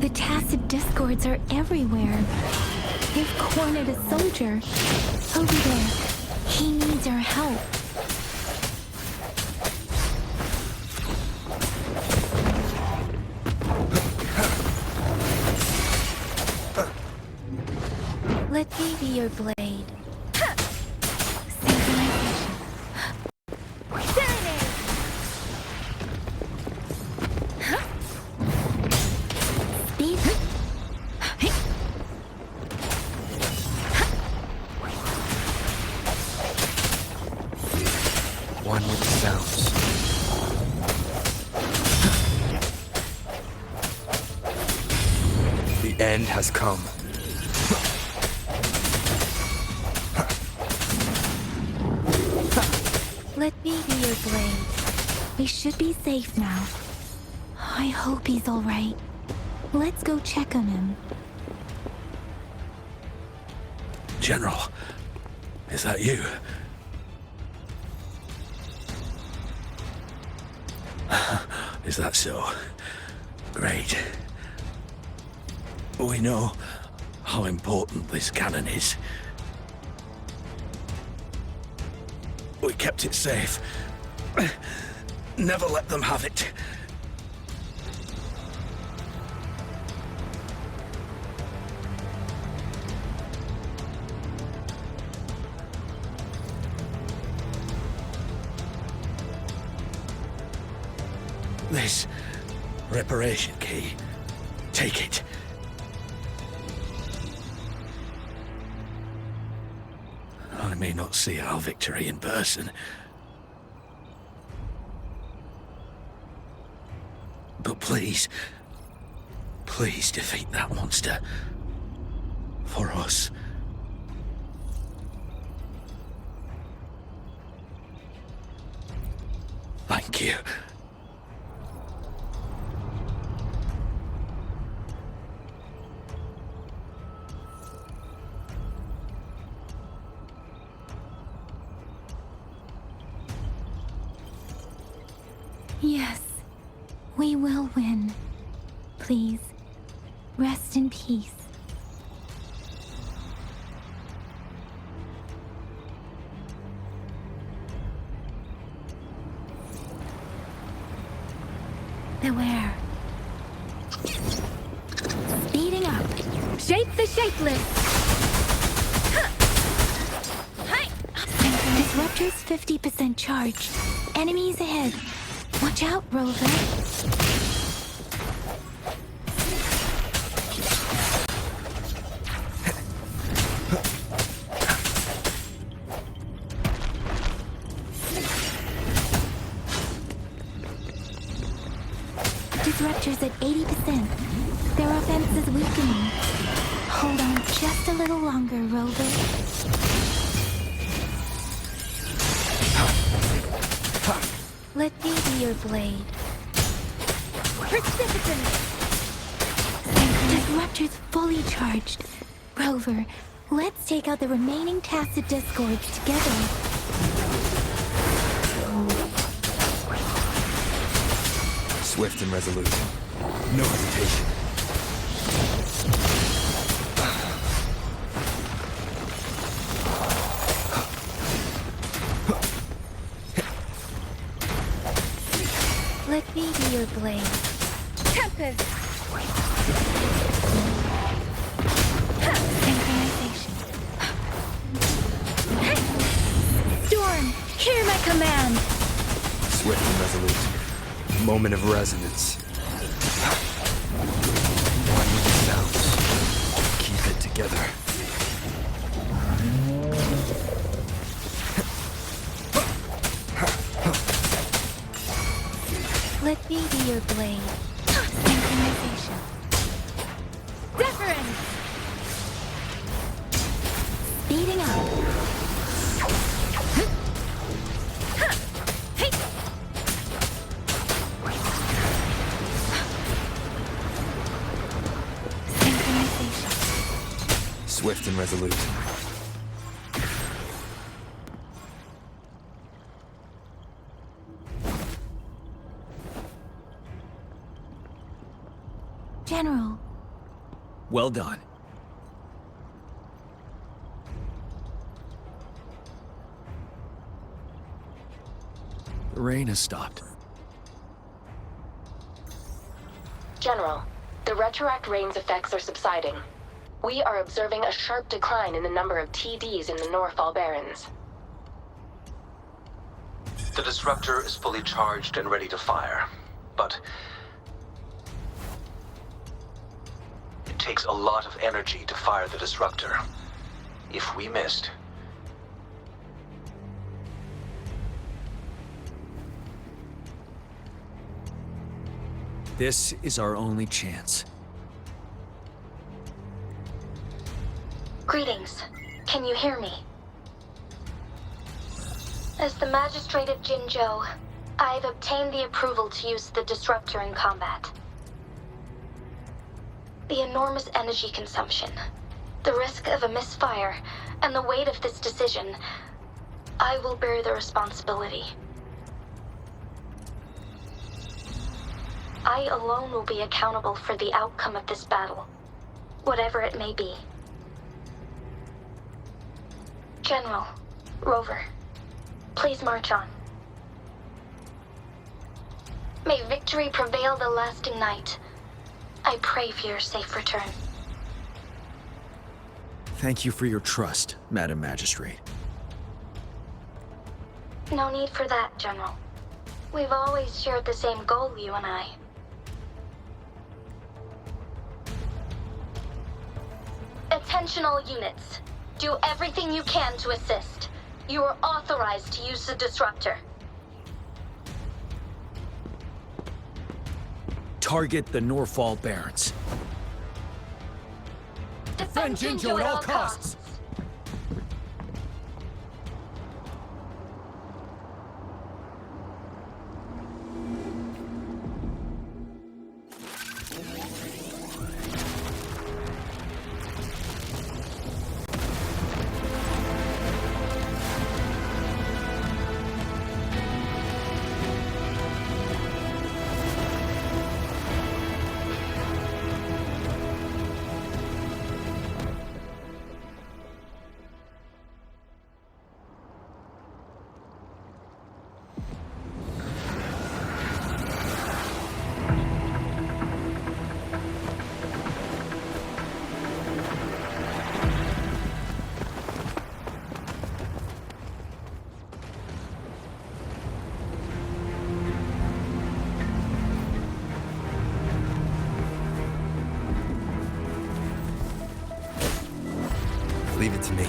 The tacit discords are everywhere. They've cornered a soldier. Over there. He needs our help. Let me be your blade. Synchronization. Serenade! Speed. One with the sounds. The end has come. Let me be your blade. We should be safe now. I hope he's all right. Let's go check on him. General, is that you? Is that so? Great. We know how important this cannon is. We kept it safe. Never let them have it. This reparation key. Take it. I may not see our victory in person, but please Please defeat that monster. For us. Thank you. Yes, we will win. Please, rest in peace. Beware. Speeding up. Shape the shapeless! Disruptor's 50% charged. Enemies ahead. Watch out, Rover. Disruptor's at 80%. Their offense is weakening. Hold on just a little longer, Rover. Let me be your blade. Precipitant! Disruptor's fully charged. Rover, let's take out the remaining tacit discords together. Swift and resolute. No hesitation. Let me be your blade. Tempest! Synchronization. Storm, hear my command! Swift and resolute. Moment of resonance. One with the sounds. Keep it together. Let me be your blade. Synchronization. Deference! Speeding up. Synchronization. Swift and resolute. General. Well done. The rain has stopped. General, the retroact rain's effects are subsiding. We are observing a sharp decline in the number of TDs in the Northall Barrens. The disruptor is fully charged and ready to fire, but it takes a lot of energy to fire the disruptor. If we missed, this is our only chance. Greetings. Can you hear me? As the Magistrate of Jinzhou, I've obtained the approval to use the disruptor in combat. The enormous energy consumption, the risk of a misfire, and the weight of this decision, I will bear the responsibility. I alone will be accountable for the outcome of this battle, whatever it may be. General, Rover, please march on. May victory prevail the lasting night. I pray for your safe return. Thank you for your trust, Madam Magistrate. No need for that, General. We've always shared the same goal, you and I. Attention all units. Do everything you can to assist. You are authorized to use the disruptor. target the Norfall Barons. Defend Jinzhou at all costs! Leave it to me.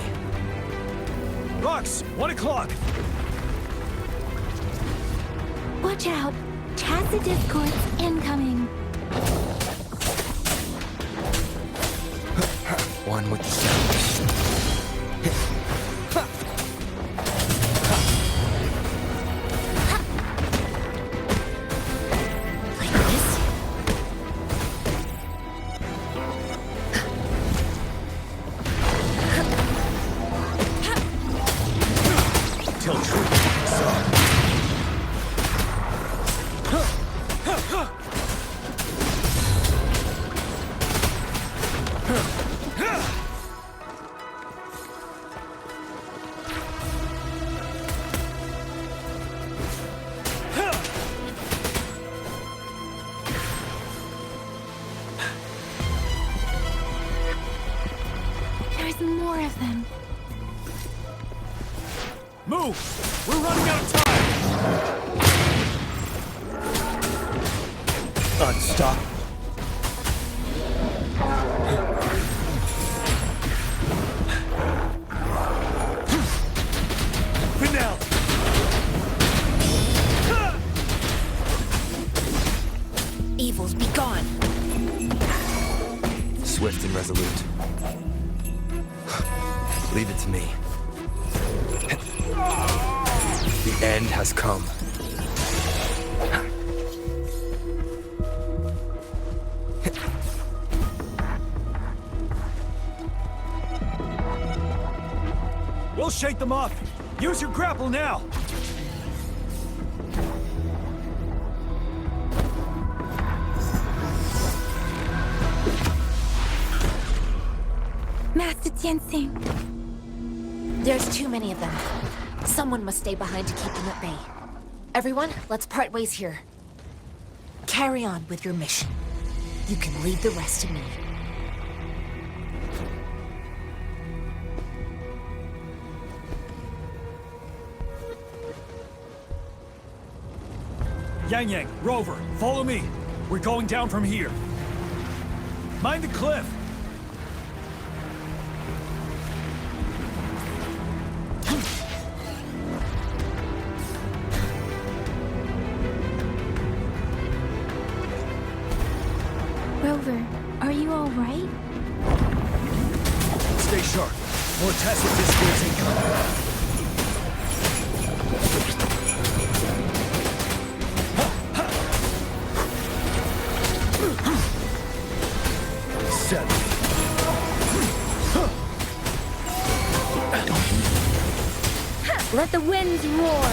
Rox, 1 o'clock! Watch out! Tacit discords incoming. One with the sound. More of them. Move! We're running out of time! Unstop. Finale! Evils be gone! Swift and resolute. Leave it to me. The end has come. We'll shake them off. Use your grapple now. Master Jianxin. There's too many of them. Someone must stay behind to keep them at bay. Everyone, let's part ways here. Carry on with your mission. You can leave the rest to me. Yangyang, Rover, follow me. We're going down from here. Mind the cliff. Rover, are you all right? Stay sharp. More tacit discords incoming. Let the winds roar!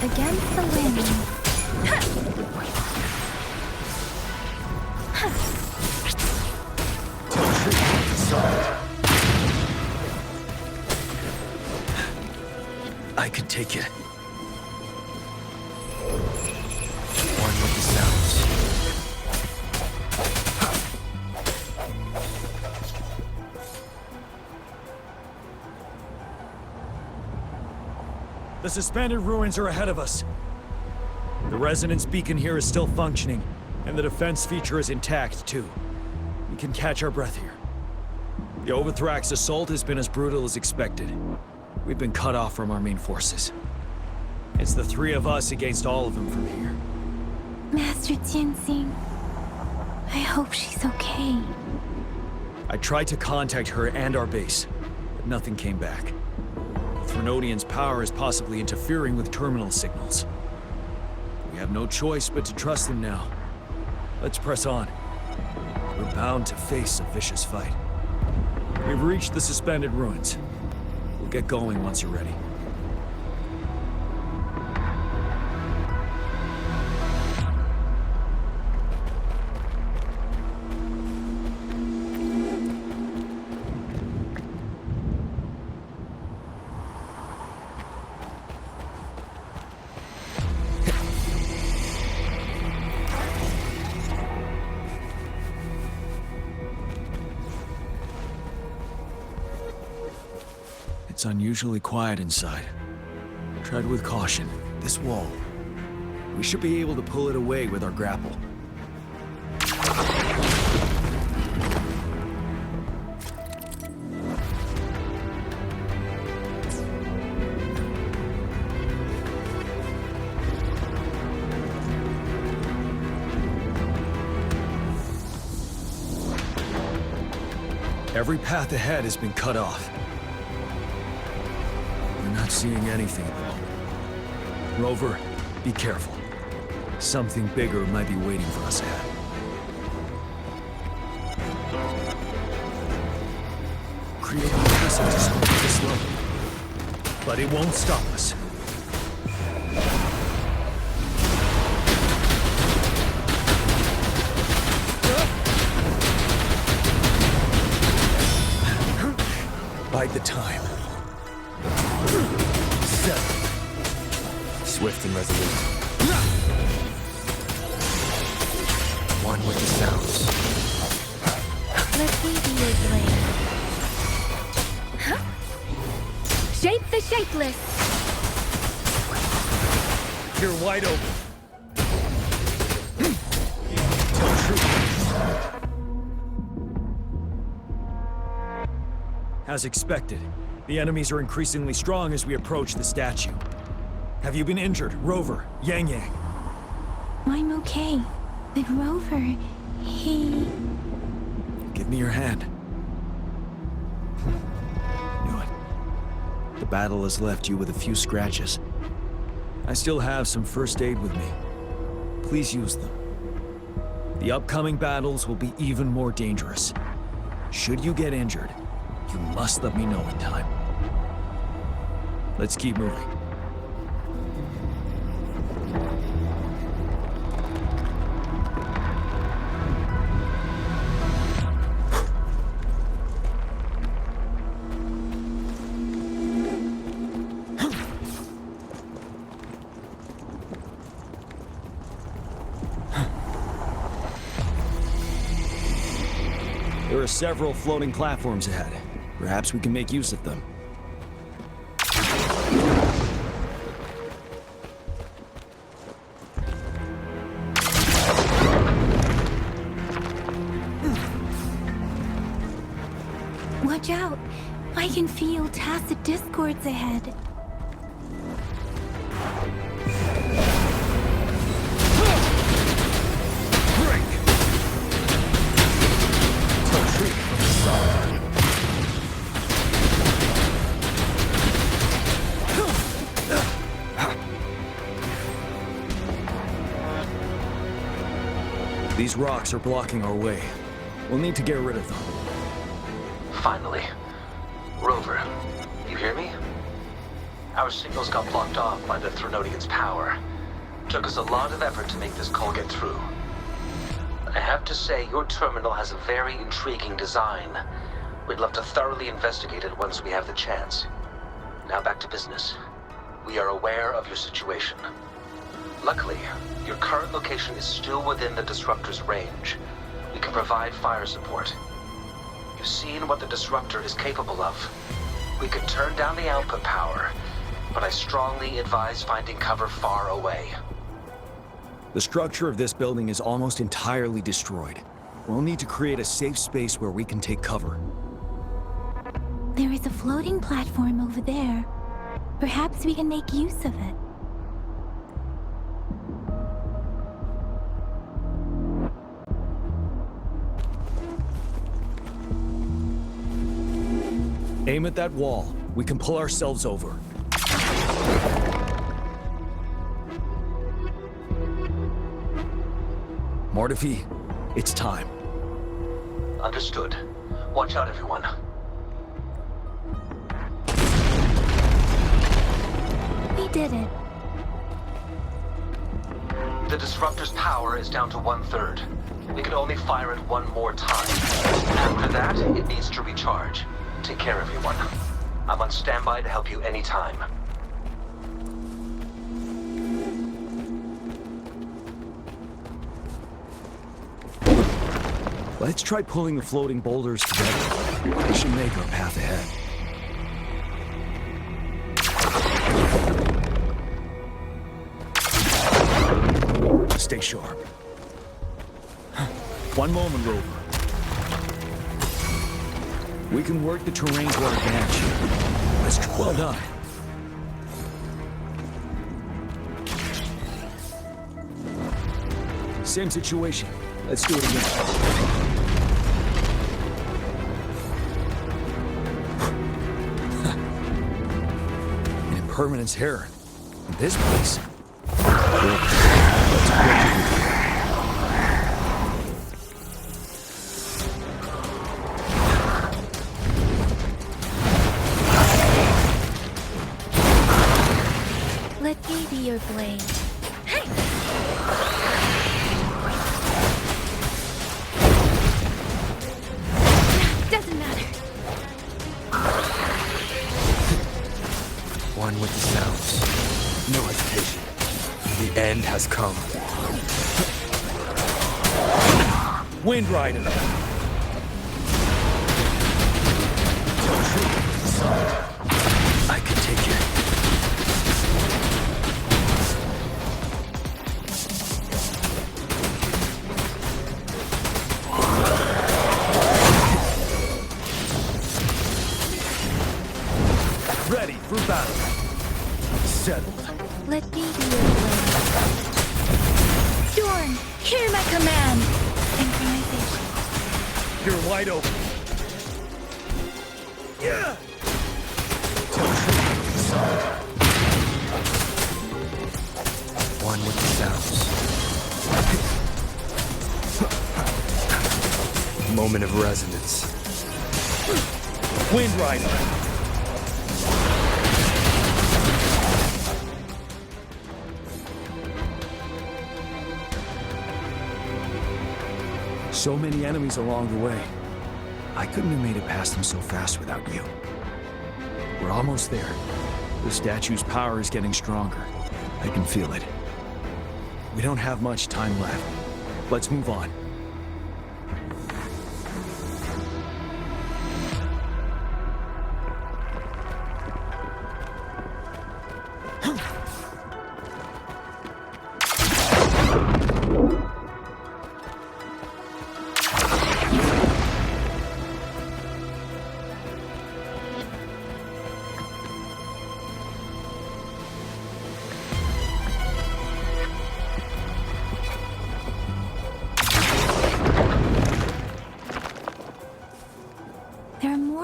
Against the wind. I could take it. One with the sounds. The suspended ruins are ahead of us. The resonance beacon here is still functioning, and the defense feature is intact, too. We can catch our breath here. The Overthrak's assault has been as brutal as expected. We've been cut off from our main forces. It's the three of us against all of them from here. Master Jinxin, I hope she's okay. I tried to contact her and our base, but nothing came back. The Threnodian's power is possibly interfering with terminal signals. We have no choice but to trust them now. Let's press on. We're bound to face a vicious fight. We've reached the suspended ruins. We'll get going once you're ready. It's unusually quiet inside. Tread with caution. This wall. We should be able to pull it away with our grapple. Every path ahead has been cut off. Not seeing anything at the moment. Rover, be careful. Something bigger might be waiting for us ahead. Creating electricity to slow this low. But it won't stop us. Bide the time. Swift and resolute. One with the sounds. Let me be your blade. Huh? Shape the shapeless! You're wide open. Tell truth. As expected, the enemies are increasingly strong as we approach the statue. Have you been injured, Rover, Yangyang? I'm okay. But Rover, he... Give me your hand. Knew it. The battle has left you with a few scratches. I still have some first aid with me. Please use them. The upcoming battles will be even more dangerous. Should you get injured, you must let me know in time. Let's keep moving. There are several floating platforms ahead. Perhaps we can make use of them. Watch out! I can feel tacit discords ahead. These rocks are blocking our way. We'll need to get rid of them. Finally. Rover, you hear me? Our signals got blocked off by the Threnodian's power. Took us a lot of effort to make this call get through. I have to say, your terminal has a very intriguing design. We'd love to thoroughly investigate it once we have the chance. Now back to business. We are aware of your situation. Luckily, your current location is still within the Disruptor's range. We can provide fire support. You've seen what the Disruptor is capable of. We can turn down the output power, but I strongly advise finding cover far away. The structure of this building is almost entirely destroyed. We'll need to create a safe space where we can take cover. There is a floating platform over there. Perhaps we can make use of it. Aim at that wall. We can pull ourselves over. Mortefi, it's time. Understood. Watch out, everyone. We did it. The disruptor's power is down to 1/3. We can only fire it one more time. After that, it needs to recharge. Take care, everyone. I'm on standby to help you anytime. Let's try pulling the floating boulders together. We should make our path ahead. Stay sharp. One moment, Rover. We can work the terrain to our advantage. Let's try. Well done. Same situation. Let's do it again. Impermanence here. In this place. Let me be your blade. Doesn't matter. One with the sounds. No hesitation. The end has come. Wind Rider. I can take it. Ready for battle. Settled. Let me be your blade. Storm, hear my command. Synchronization. You're wide open. Yeah! One with the sounds. Moment of resonance. Wind Rider. So many enemies along the way. I couldn't have made it past them so fast without you. We're almost there. The statue's power is getting stronger. I can feel it. We don't have much time left. Let's move on.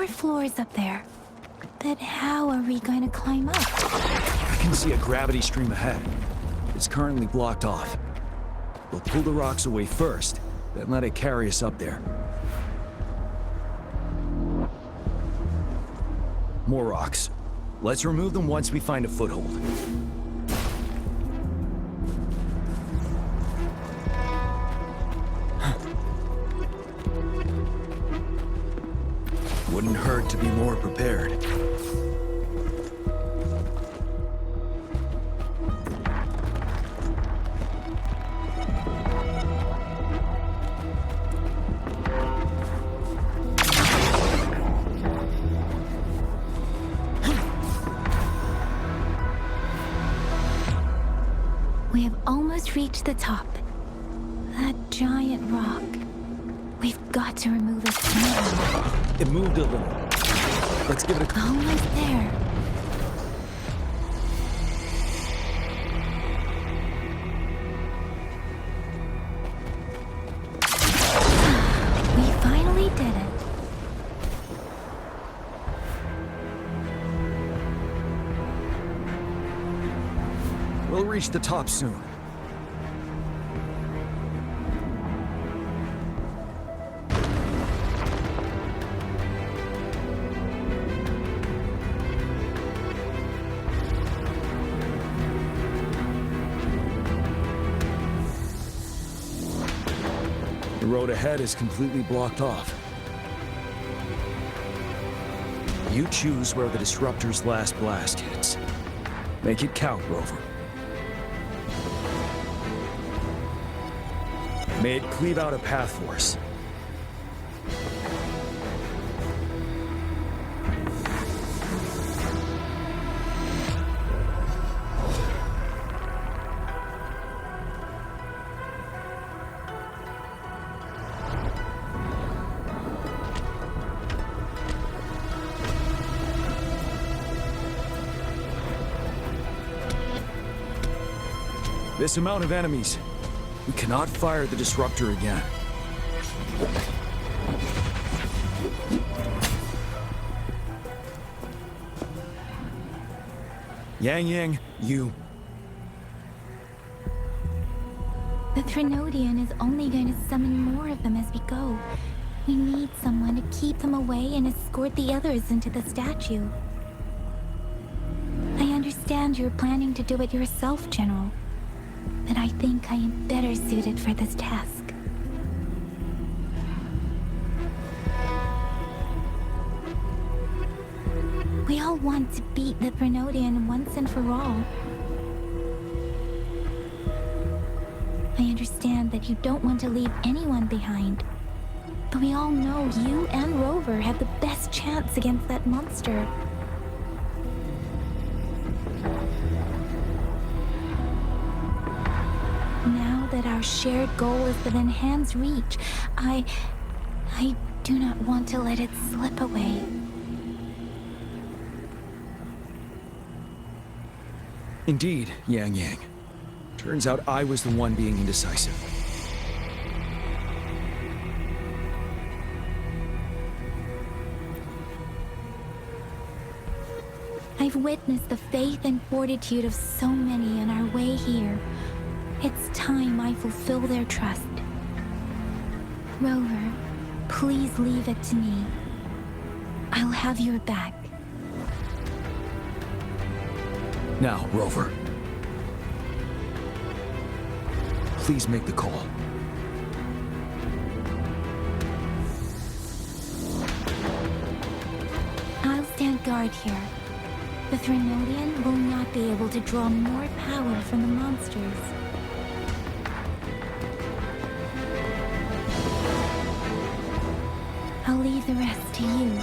Floors up there. But how are we going to climb up? I can see a gravity stream ahead. It's currently blocked off. We'll pull the rocks away first, then let it carry us up there. More rocks. Let's remove them once we find a foothold. Wouldn't hurt to be more prepared. We have almost reached the top. That giant rock. We've got to remove it somehow. It moved a little. Let's give it a... Almost there. We finally did it. We'll reach the top soon. The road ahead is completely blocked off. You choose where the Disruptor's last blast hits. Make it count, Rover. May it cleave out a path for us. This amount of enemies. We cannot fire the Disruptor again. Yangyang, you... The Threnodian is only going to summon more of them as we go. We need someone to keep them away and escort the others into the statue. I understand you're planning to do it yourself, General. But I think I am better suited for this task. We all want to beat the Threnodian once and for all. I understand that you don't want to leave anyone behind. But we all know you and Rover have the best chance against that monster. That our shared goal is within hand's reach. I do not want to let it slip away. Indeed, Yangyang. Turns out I was the one being indecisive. I've witnessed the faith and fortitude of so many on our way here. It's time I fulfill their trust. Rover, please leave it to me. I'll have your back. Now, Rover. Please make the call. I'll stand guard here. The Threnodian will not be able to draw more power from the monsters. I'll leave the rest to you.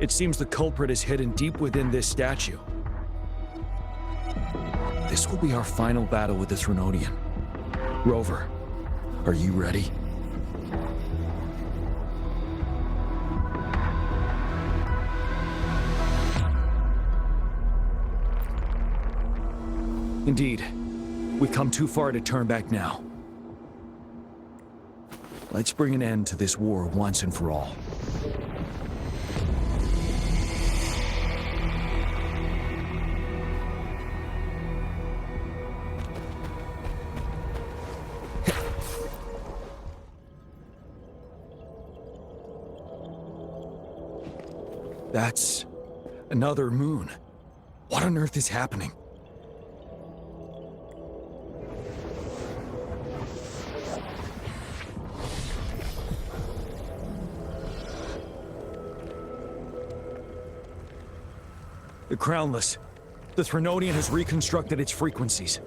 It seems the culprit is hidden deep within this statue. This will be our final battle with the Threnodian. Rover, are you ready? Indeed. We've come too far to turn back now. Let's bring an end to this war once and for all. That's another moon. What on earth is happening? The Crownless. The Threnodian has reconstructed its frequencies.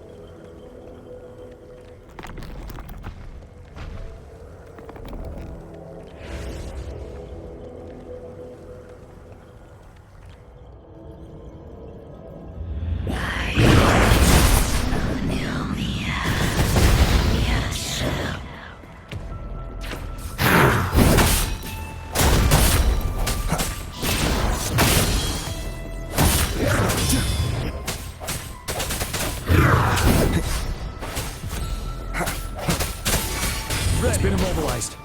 It's been immobilized.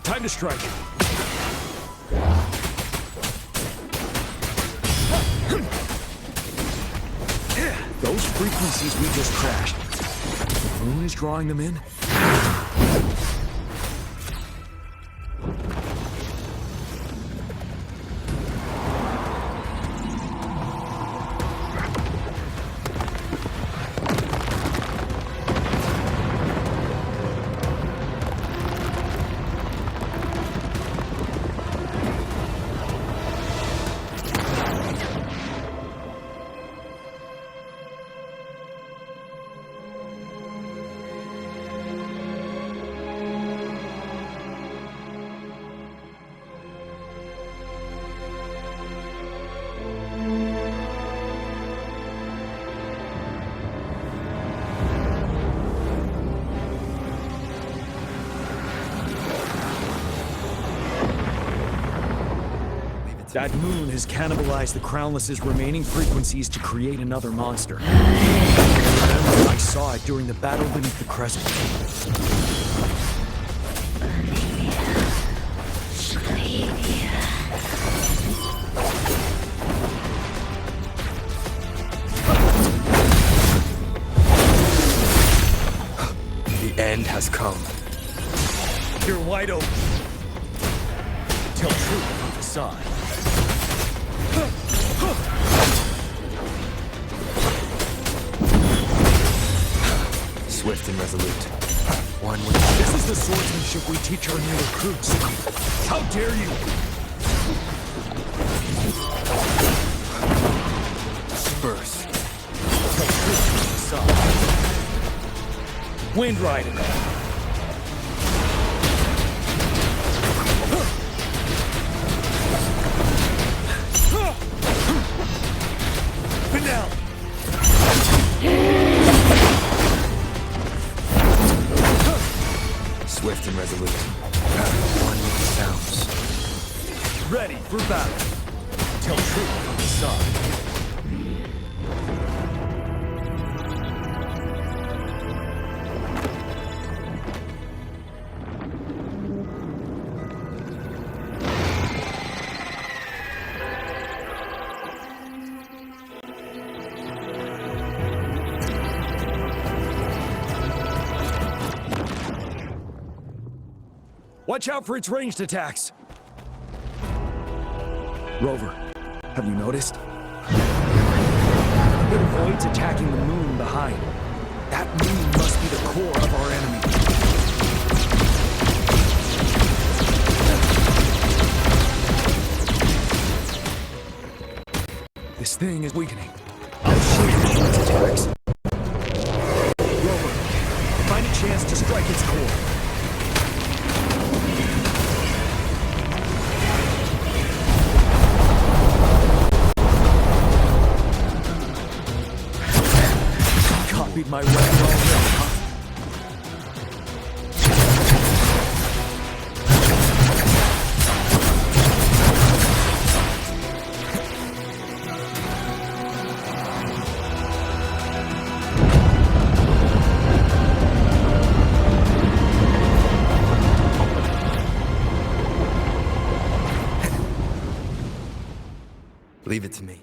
Time to strike. Those frequencies we just crashed. The moon is drawing them in? That moon has cannibalized the Crownless's remaining frequencies to create another monster. Remember, I saw it during the battle beneath the crescent. The end has come. You're wide open. Tell truth from the side. Swift and resolute. One with... This is the swordsmanship we teach our new recruits. How dare you! Spurs. Tell truth from the side. Wind Rider. Now. Swift and resolute. One with the sounds. Ready for battle. Tell truth from the side. Watch out for its ranged attacks! Rover, have you noticed? It avoids attacking the moon behind. That moon must be the core of our enemy. This thing is weakening. I'll shield its attacks. Rover, find a chance to strike its core. Copied my weapon already, huh? Leave it to me.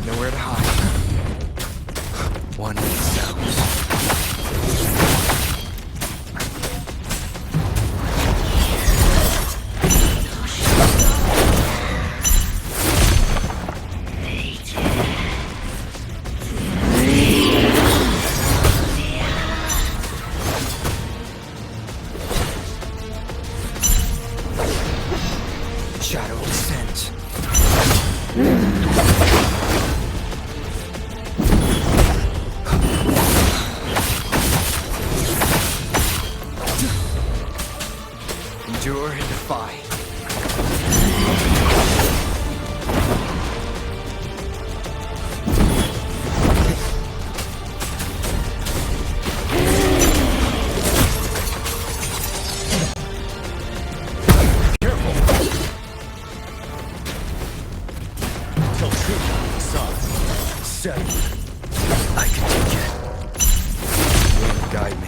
Nowhere to hide. One sounds. Shadow descent. Endure and defy. I can take it. Wind guide me.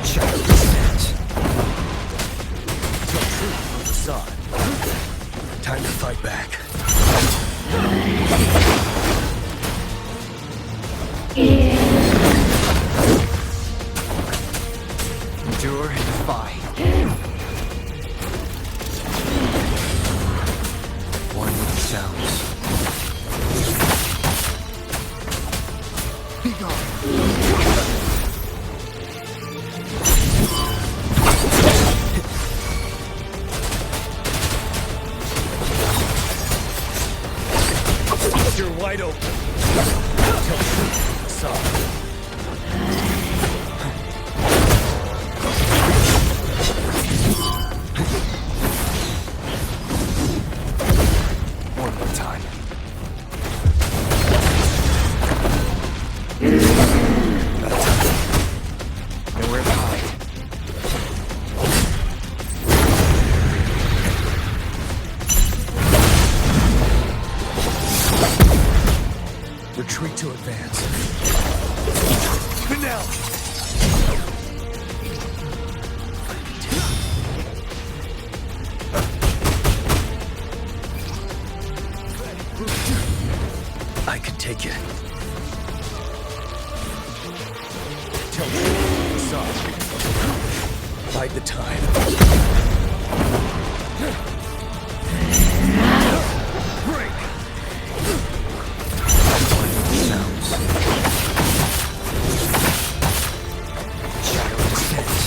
Shadow descent. Till truth on the side. Time to fight back. Endure and defy. One with the sounds. Be gone. You're wide open. Tell truth, son. One more time. Nowhere to hide. Retreat to advance. Now! I can take it. Tell me, son. Bide the time. Break! Sounds. Shadow descends.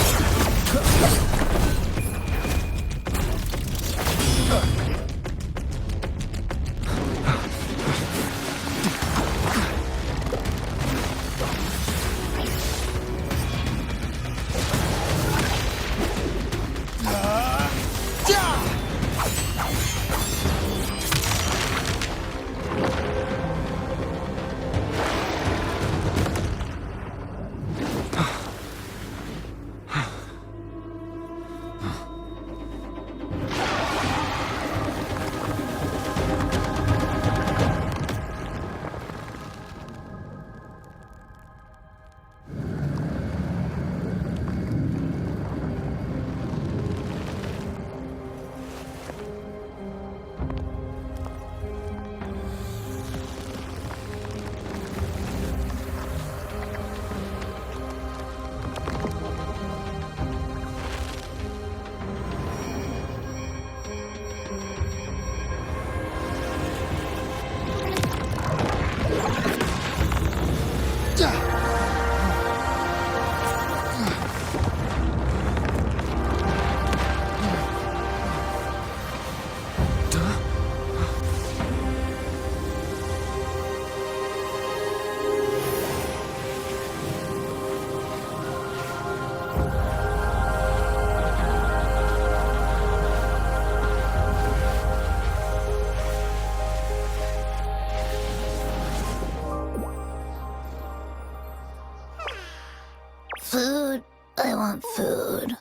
good.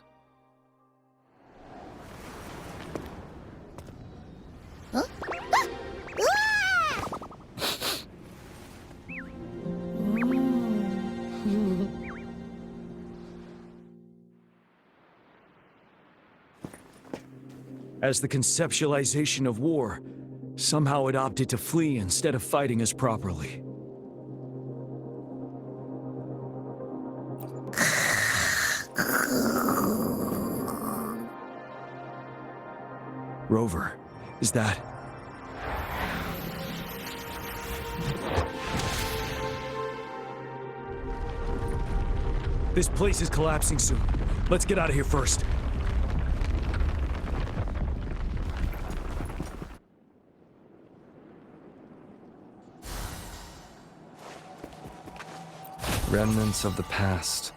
Huh? As the conceptualization of war, somehow it opted to flee instead of fighting us properly. Rover, is that... This place is collapsing soon. Let's get out of here first. Remnants of the past.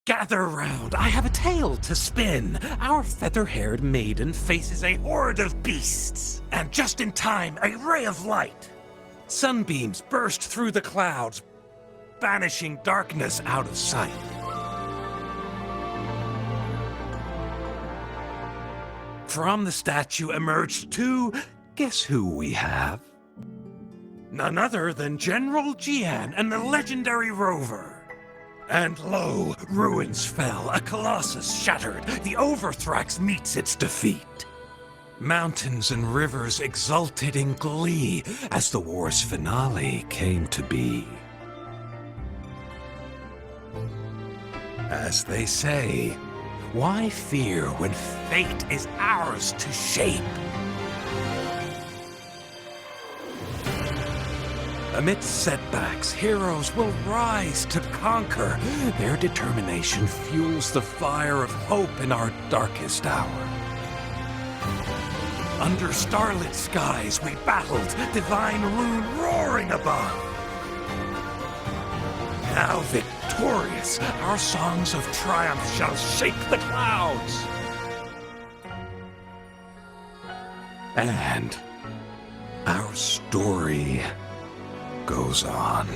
Gather round, I have a tale to spin. Our feather-haired maiden faces a horde of beasts. And just in time, a ray of light. Sunbeams burst through the clouds, banishing darkness out of sight. From the statue emerged two... Guess who we have? None other than General Jiyan and the legendary rover. And lo, ruins fell, a colossus shattered, the Overthrax meets its defeat. Mountains and rivers exulted in glee as the war's finale came to be. As they say, why fear when fate is ours to shape? Amidst setbacks, heroes will rise to conquer. Their determination fuels the fire of hope in our darkest hour. Under starlit skies we battled, divine rune roaring above. Now victorious, our songs of triumph shall shake the clouds. And our story goes on.